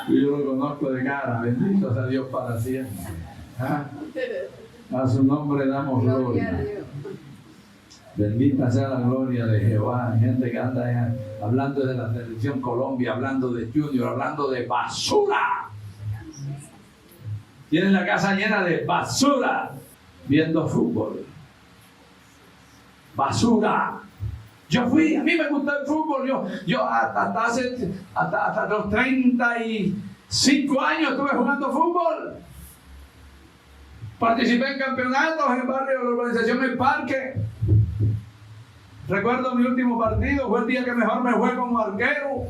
Y yo lo conozco de cara. Bendito sea Dios para siempre. A su nombre damos gloria. Bendita sea la gloria de Jehová. Hay gente que anda hablando de la selección Colombia, hablando de Junior, hablando de basura. Tienen la casa llena de basura viendo fútbol. Basura. Yo fui, a mí me gusta el fútbol. Yo hasta los 35 años estuve jugando fútbol. Participé en campeonatos en el barrio de la urbanización El Parque. Recuerdo mi último partido, fue el día que mejor me fue como arquero.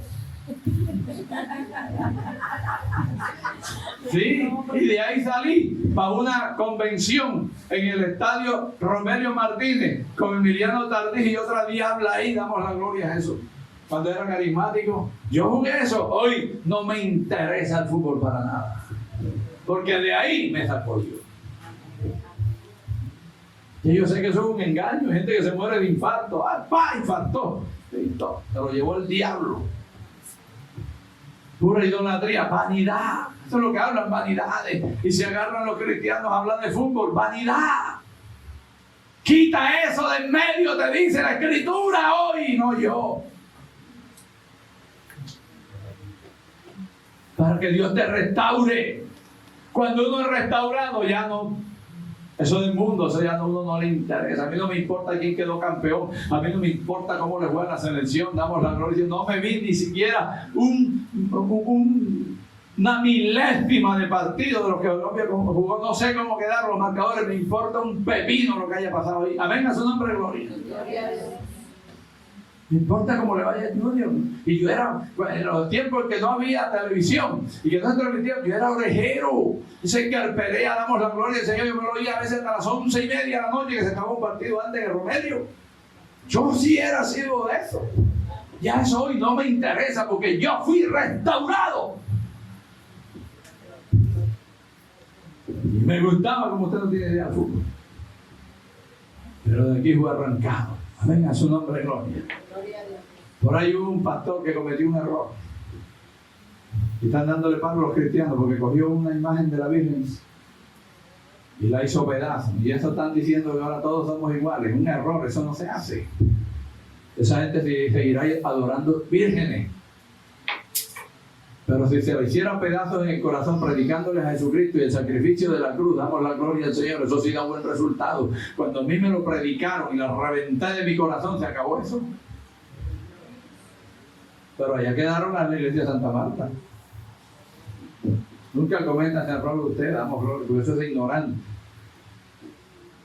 Sí, y de ahí salí. para una convención en el estadio Romelio Martínez con Emiliano Tardí y otra diabla ahí, damos la gloria a Jesús. Cuando era carismático, yo jugué eso. Hoy no me interesa el fútbol para nada, porque de ahí me sacó Dios. Y yo sé que eso es un engaño, hay gente que se muere de infarto. Infartó. Listo, se lo llevó el diablo. Pura idolatría, vanidad. Eso es lo que hablan, vanidades. Y se agarran los cristianos a hablar de fútbol, vanidad. Quita eso de en medio, te dice la Escritura hoy, no yo. Para que Dios te restaure. Cuando uno es restaurado, ya no. Eso del mundo, eso ya a uno no le interesa. A mí no me importa quién quedó campeón. A mí no me importa cómo le fue a la selección. Damos la gloria. No me vi ni siquiera una milésima de partido de los que Colombia jugó. No sé cómo quedaron los marcadores. Me importa un pepino lo que haya pasado ahí. Amén, a su nombre de gloria. Me importa cómo le vaya el Junior. Y yo era, en los tiempos en que no había televisión y que no se transmitía, yo era orejero. Ese Carperea, damos la gloria al Señor. Yo me lo oía a veces a las 11:30 de la noche que se acabó un partido antes de Romelio. Yo sí era sido de eso. Ya eso hoy no me interesa porque yo fui restaurado. Y me gustaba, como usted no tiene idea, el fútbol. Pero de aquí fue arrancado. Amén, a su nombre de gloria. Por ahí hubo un pastor que cometió un error. Y están dándole palo a los cristianos porque cogió una imagen de la Virgen y la hizo pedazos. Y eso están diciendo que ahora todos somos iguales. Un error, eso no se hace. Esa gente seguirá adorando vírgenes. Pero si se le hicieran pedazos en el corazón predicándoles a Jesucristo y el sacrificio de la cruz, damos la gloria al Señor, eso sí da buen resultado. Cuando a mí me lo predicaron y la reventé de mi corazón, se acabó eso. Pero allá quedaron las iglesias de Santa Marta. Nunca cometan el error de usted, damos gloria, porque eso es ignorante.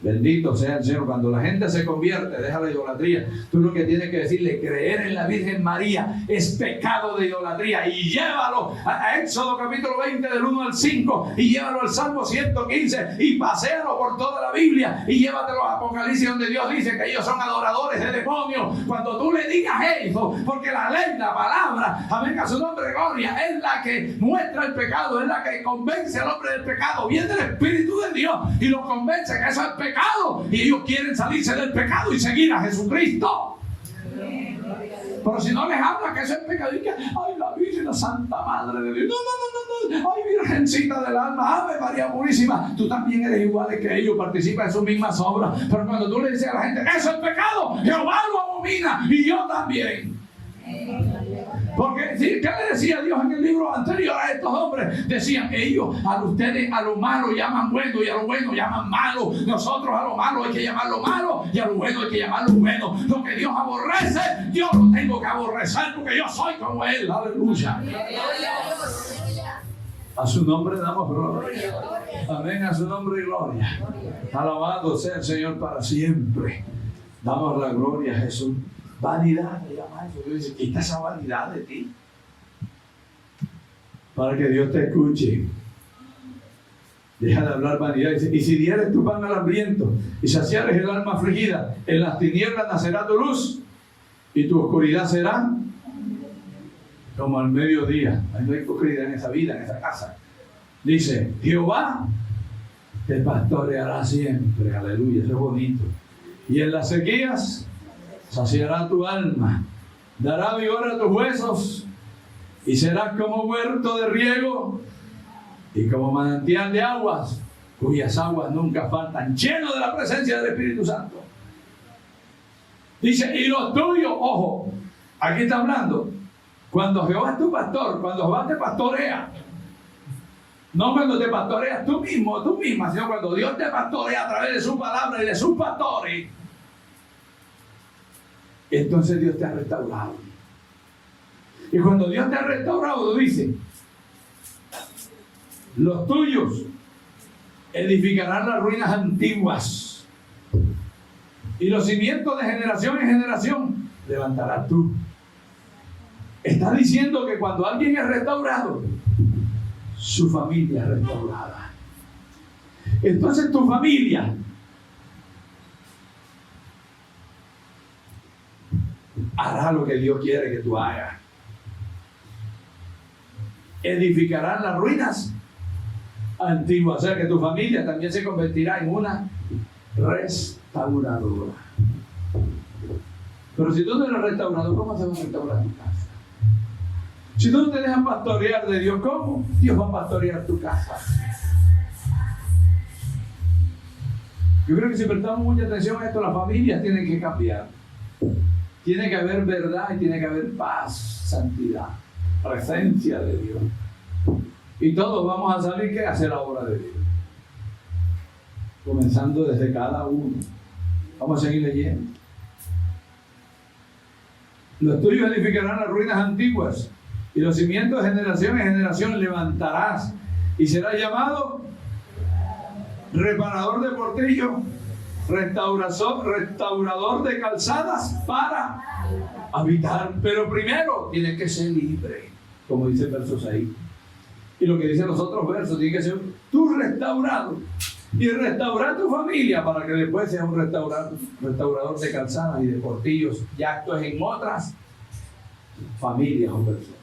Bendito sea el Señor. Cuando la gente se convierte, deja la idolatría. Tú lo que tienes que decirle, creer en la Virgen María es pecado de idolatría. Y llévalo a Éxodo capítulo 20 del 1 al 5. Y llévalo al Salmo 115. Y paséalo por toda la Biblia. Y llévatelo a Apocalipsis donde Dios dice que ellos son adoradores de demonios. Cuando tú le digas eso, porque la ley, la palabra, amén, a su nombre de gloria, es la que muestra el pecado, es la que convence al hombre del pecado. Viene el Espíritu de Dios y lo convence que eso es pecado. Y ellos quieren salirse del pecado y seguir a Jesucristo. Pero si no les habla que eso es pecado y que ay, la Virgen, la Santa Madre de Dios, no, ay, Virgencita del alma, Ave María Purísima, tú también eres igual que ellos, participas en sus mismas obras. Pero cuando tú le dices a la gente eso es pecado, Jehová lo abomina y yo también. Porque, ¿qué le decía Dios en el libro anterior a estos hombres? Decían ellos, a ustedes a lo malo llaman bueno y a lo bueno llaman malo. Nosotros a lo malo hay que llamarlo malo y a lo bueno hay que llamarlo bueno. Lo que Dios aborrece, yo lo tengo que aborrecer porque yo soy como Él. Aleluya. A su nombre damos gloria. Amén, a su nombre y gloria. Alabado sea el Señor para siempre. Damos la gloria a Jesús. Vanidad, le llama eso. Dios dice, quita esa vanidad de ti. Para que Dios te escuche. Deja de hablar vanidad. Dice, y si dieres tu pan al hambriento y saciares el alma afligida, en las tinieblas nacerá tu luz y tu oscuridad será como al mediodía. No hay oscuridad en esa vida, en esa casa. Dice, Jehová te pastoreará siempre. Aleluya, eso es bonito. Y en las sequías saciará tu alma, dará vigor a tus huesos y serás como huerto de riego y como manantial de aguas cuyas aguas nunca faltan, lleno de la presencia del Espíritu Santo. Dice, y los tuyos, ojo, aquí está hablando, cuando Jehová es tu pastor, cuando Jehová te pastorea, no cuando te pastoreas tú mismo, tú misma, sino cuando Dios te pastorea a través de su palabra y de sus pastores. Entonces Dios te ha restaurado. Y cuando Dios te ha restaurado, dice, los tuyos edificarán las ruinas antiguas y los cimientos de generación en generación levantarás tú. Está diciendo que cuando alguien es restaurado, su familia es restaurada. Entonces tu familia hará lo que Dios quiere que tú hagas. Edificarán las ruinas antiguas. O sea que tu familia también se convertirá en una restauradora. Pero si tú no eres restaurador, ¿cómo se va a restaurar tu casa? Si tú no te dejas pastorear de Dios, ¿cómo Dios va a pastorear tu casa? Yo creo que si prestamos mucha atención a esto, las familias tienen que cambiar. Tiene que haber verdad y tiene que haber paz, santidad, presencia de Dios. Y todos vamos a salir ¿qué? A hacer la obra de Dios. Comenzando desde cada uno. Vamos a seguir leyendo. Los tuyos edificarán las ruinas antiguas, y los cimientos de generación en generación levantarás, y serás llamado reparador de portillo, restaurador de calzadas para habitar. Pero primero tienes que ser libre, como dice el verso 6. Y lo que dicen los otros versos, tiene que ser tú restaurado. Y restaurar tu familia para que después seas un restaurador de calzadas y de portillos. Ya esto es en otras familias o personas.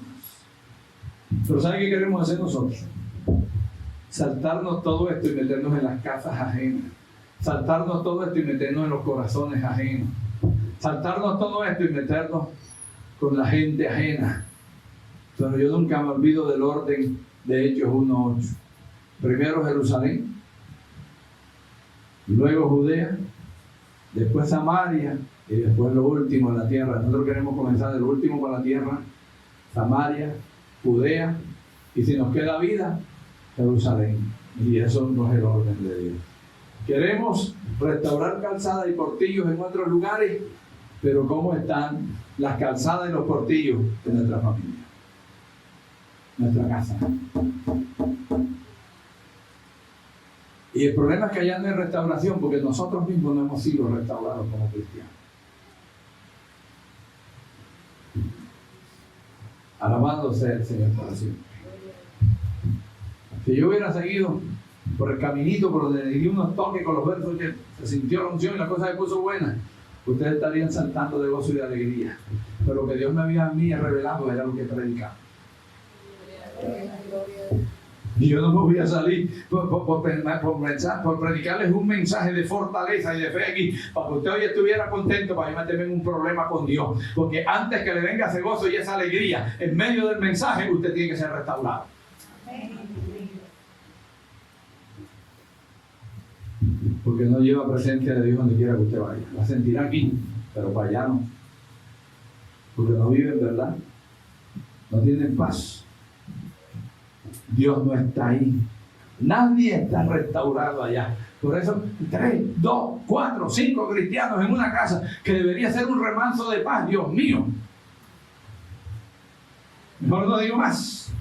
Pero ¿saben qué queremos hacer nosotros? Saltarnos todo esto y meternos en las casas ajenas. Saltarnos todo esto y meternos en los corazones ajenos. Saltarnos todo esto y meternos con la gente ajena. Pero yo nunca me olvido del orden de Hechos 1:8. Primero Jerusalén, luego Judea, después Samaria y después lo último en la tierra. Nosotros queremos comenzar del último con la tierra, Samaria, Judea, y si nos queda vida, Jerusalén. Y eso no es el orden de Dios. Queremos restaurar calzadas y portillos en otros lugares, pero ¿cómo están las calzadas y los portillos de nuestra familia? Nuestra casa. Y el problema es que allá no hay restauración, porque nosotros mismos no hemos sido restaurados como cristianos. Alabado sea el Señor para siempre. Si yo hubiera seguido por el caminito, por donde le di unos toques con los versos que se sintió la unción y la cosa se puso buena, ustedes estarían saltando de gozo y de alegría. Pero lo que Dios me había a mí revelado era lo que predicaba. Y yo no me voy a salir por predicarles un mensaje de fortaleza y de fe aquí, para que usted hoy estuviera contento, para yo meterme en un problema con Dios. Porque antes que le venga ese gozo y esa alegría, en medio del mensaje, usted tiene que ser restaurado. Porque no lleva presencia de Dios donde quiera que usted vaya. La sentirá aquí, pero para allá no. Porque no viven, ¿verdad? No tienen paz. Dios no está ahí. Nadie está restaurado allá. Por eso 3, 2, 4, 5 cristianos en una casa que debería ser un remanso de paz. Dios mío. Mejor no digo más.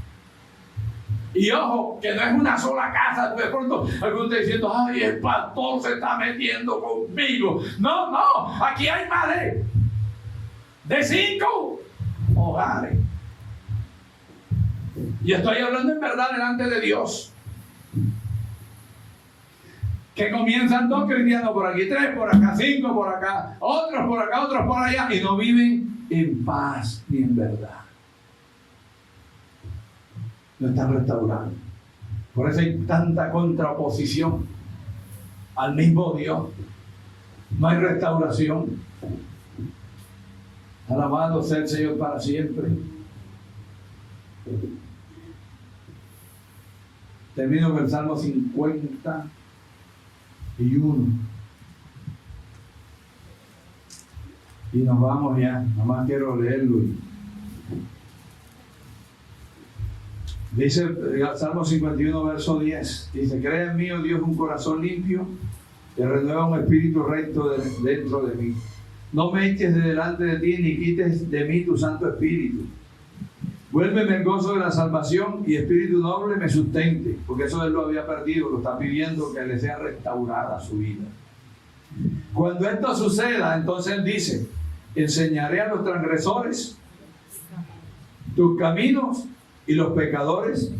Y ojo, que no es una sola casa. De pronto algunos está diciendo, ay, el pastor se está metiendo conmigo. No, no, aquí hay más de 5 hogares. Y estoy hablando en verdad delante de Dios. Que comienzan 2 cristianos por aquí, 3 por acá, 5 por acá, otros por allá, y no viven en paz ni en verdad. No están restaurados. Por eso hay tanta contraposición al mismo Dios. No hay restauración. Alabado sea el Señor para siempre. Termino con el Salmo 51. Y nos vamos ya. Nomás quiero leerlo. Dice el Salmo 51, verso 10. Dice, crea en mí, oh Dios, un corazón limpio, que renueva un espíritu recto dentro de mí. No me eches de delante de ti, ni quites de mí tu santo espíritu. Vuélveme el gozo de la salvación y espíritu noble me sustente, porque eso él lo había perdido, lo está pidiendo que le sea restaurada su vida. Cuando esto suceda, entonces él dice, enseñaré a los transgresores tus caminos y los pecadores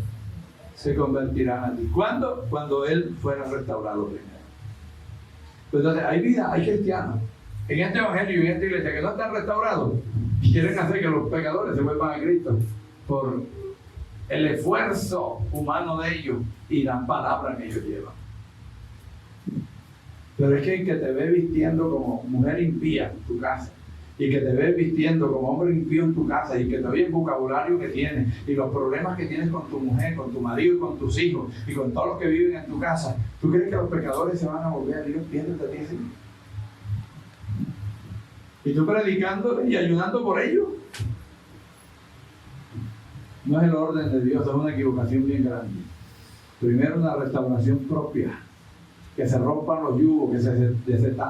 se convertirán a ti. ¿Cuándo? Cuando Él fuera restaurado primero. Entonces, hay vida, hay cristianos en este evangelio y en esta iglesia que no están restaurados y quieren hacer que los pecadores se vuelvan a Cristo por el esfuerzo humano de ellos y la palabra que ellos llevan. Pero es que el que te ve vistiendo como mujer impía en tu casa, y que te ve vistiendo como hombre impío en tu casa, y que te ve el vocabulario que tienes y los problemas que tienes con tu mujer, con tu marido y con tus hijos y con todos los que viven en tu casa, ¿tú crees que los pecadores se van a volver a Dios viéndote a ti así? ¿Y tú predicando y ayudando por ellos? No es el orden de Dios, es una equivocación bien grande. Primero una restauración propia, que se rompan los yugos, que se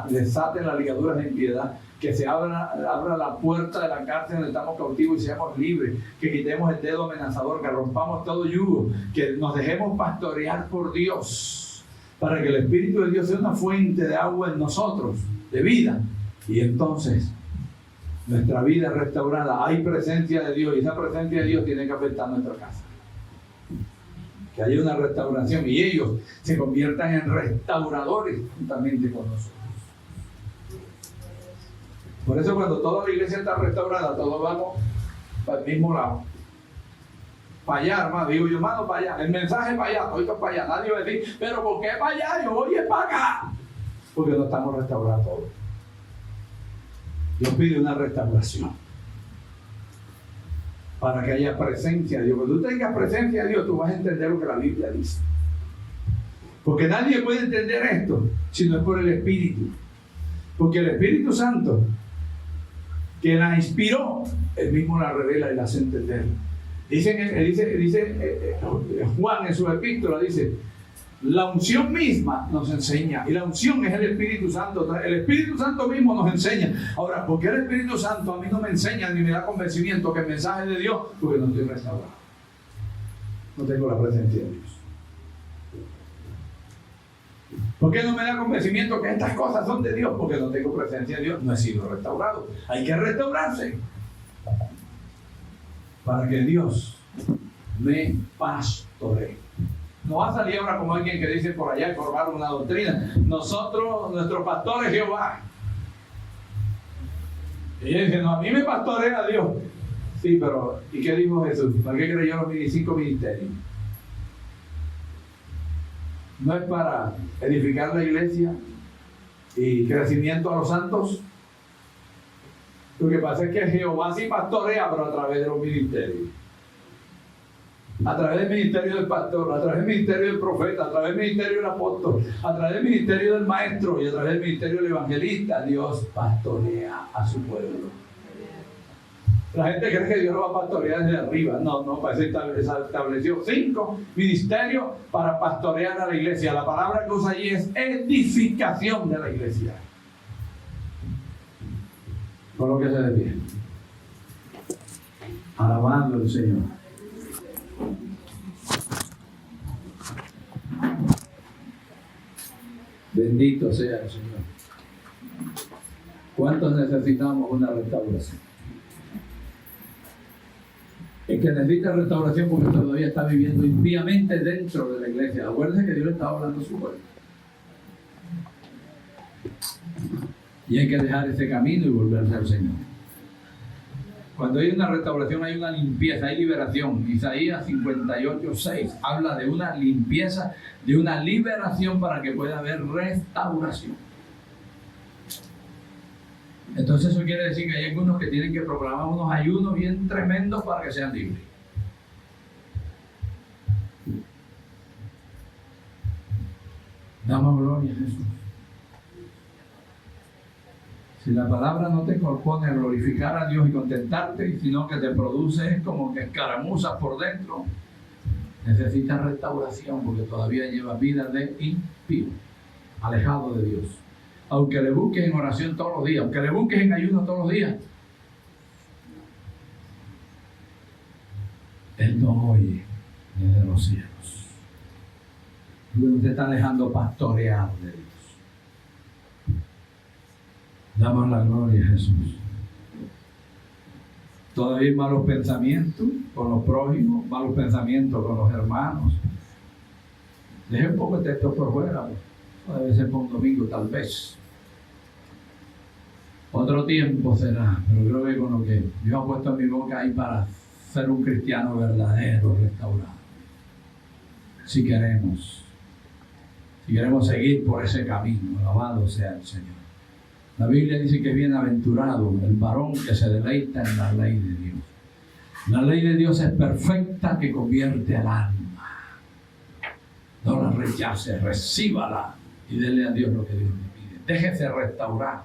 desaten las ligaduras de impiedad, que se abra la puerta de la cárcel donde estamos cautivos y seamos libres, que quitemos el dedo amenazador, que rompamos todo yugo, que nos dejemos pastorear por Dios, para que el Espíritu de Dios sea una fuente de agua en nosotros, de vida, y entonces nuestra vida es restaurada, hay presencia de Dios, y esa presencia de Dios tiene que afectar nuestra casa. Que haya una restauración y ellos se conviertan en restauradores juntamente con nosotros. Por eso cuando toda la iglesia está restaurada, todos vamos para el mismo lado. Para allá, hermano, digo yo, hermano, para allá. El mensaje para allá, estoy para allá. Nadie va a decir, pero ¿por qué para allá? Yo voy para acá. Porque no estamos restaurados todos. Dios pide una restauración para que haya presencia de Dios. Cuando tú tengas presencia de Dios, tú vas a entender lo que la Biblia dice. Porque nadie puede entender esto si no es por el Espíritu. Porque el Espíritu Santo, que la inspiró, él mismo la revela y la hace entender. Dice Juan en su epístola, dice, la unción misma nos enseña, y la unción es el Espíritu Santo. El Espíritu Santo mismo nos enseña. Ahora, ¿por qué el Espíritu Santo a mí no me enseña ni me da convencimiento que el mensaje de Dios? Porque no estoy restaurado, no tengo la presencia de Dios. ¿Por qué no me da convencimiento que estas cosas son de Dios? Porque no tengo presencia de Dios, no he sido restaurado. Hay que restaurarse para que Dios me pastoree. No va a salir ahora como alguien que dice por allá y formar una doctrina. Nuestro pastor es Jehová. Y ella dice, no, a mí me pastorea Dios. Sí, pero ¿y qué dijo Jesús? ¿Para qué creyó los 5 ministerios? No es para edificar la iglesia y crecimiento a los santos. Lo que pasa es que Jehová sí pastorea, pero a través de los ministerios. A través del ministerio del pastor, a través del ministerio del profeta, a través del ministerio del apóstol, a través del ministerio del maestro y a través del ministerio del evangelista, Dios pastorea a su pueblo. La gente cree que Dios lo va a pastorear desde arriba. No, para eso estableció 5 ministerios para pastorear a la iglesia. La palabra que usa allí es edificación de la iglesia. Con lo que se dé pie. Alabando al Señor. Bendito sea el Señor. ¿Cuántos necesitamos una restauración? El que necesita restauración porque todavía está viviendo impíamente dentro de la iglesia. Acuérdense que Dios le está hablando a su pueblo. Y hay que dejar ese camino y volverse al Señor. Cuando hay una restauración hay una limpieza, hay liberación. Isaías 58:6 habla de una limpieza, de una liberación para que pueda haber restauración. Entonces eso quiere decir que hay algunos que tienen que proclamar unos ayunos bien tremendos para que sean libres. Damos gloria a Jesús. Si la palabra no te propone glorificar a Dios y contentarte, sino que te produce como que escaramuzas por dentro, necesitas restauración porque todavía llevas vida de impío, alejado de Dios. Aunque le busques en oración todos los días, aunque le busques en ayuno todos los días, Él no oye desde los cielos. Dios te está dejando pastorear de Dios. Damos la gloria a Jesús. Todavía hay malos pensamientos con los prójimos, malos pensamientos con los hermanos, Dejé un poco de texto por fuera, pues. Debe ser por un domingo tal vez. Otro tiempo será, pero creo que con lo que Dios ha puesto en mi boca hay para ser un cristiano verdadero, restaurado. Si queremos seguir por ese camino, alabado sea el Señor. La Biblia dice que es bienaventurado el varón que se deleita en la ley de Dios. La ley de Dios es perfecta, que convierte al alma. No la rechace, recíbala y dele a Dios lo que Dios le pide. Déjese restaurar.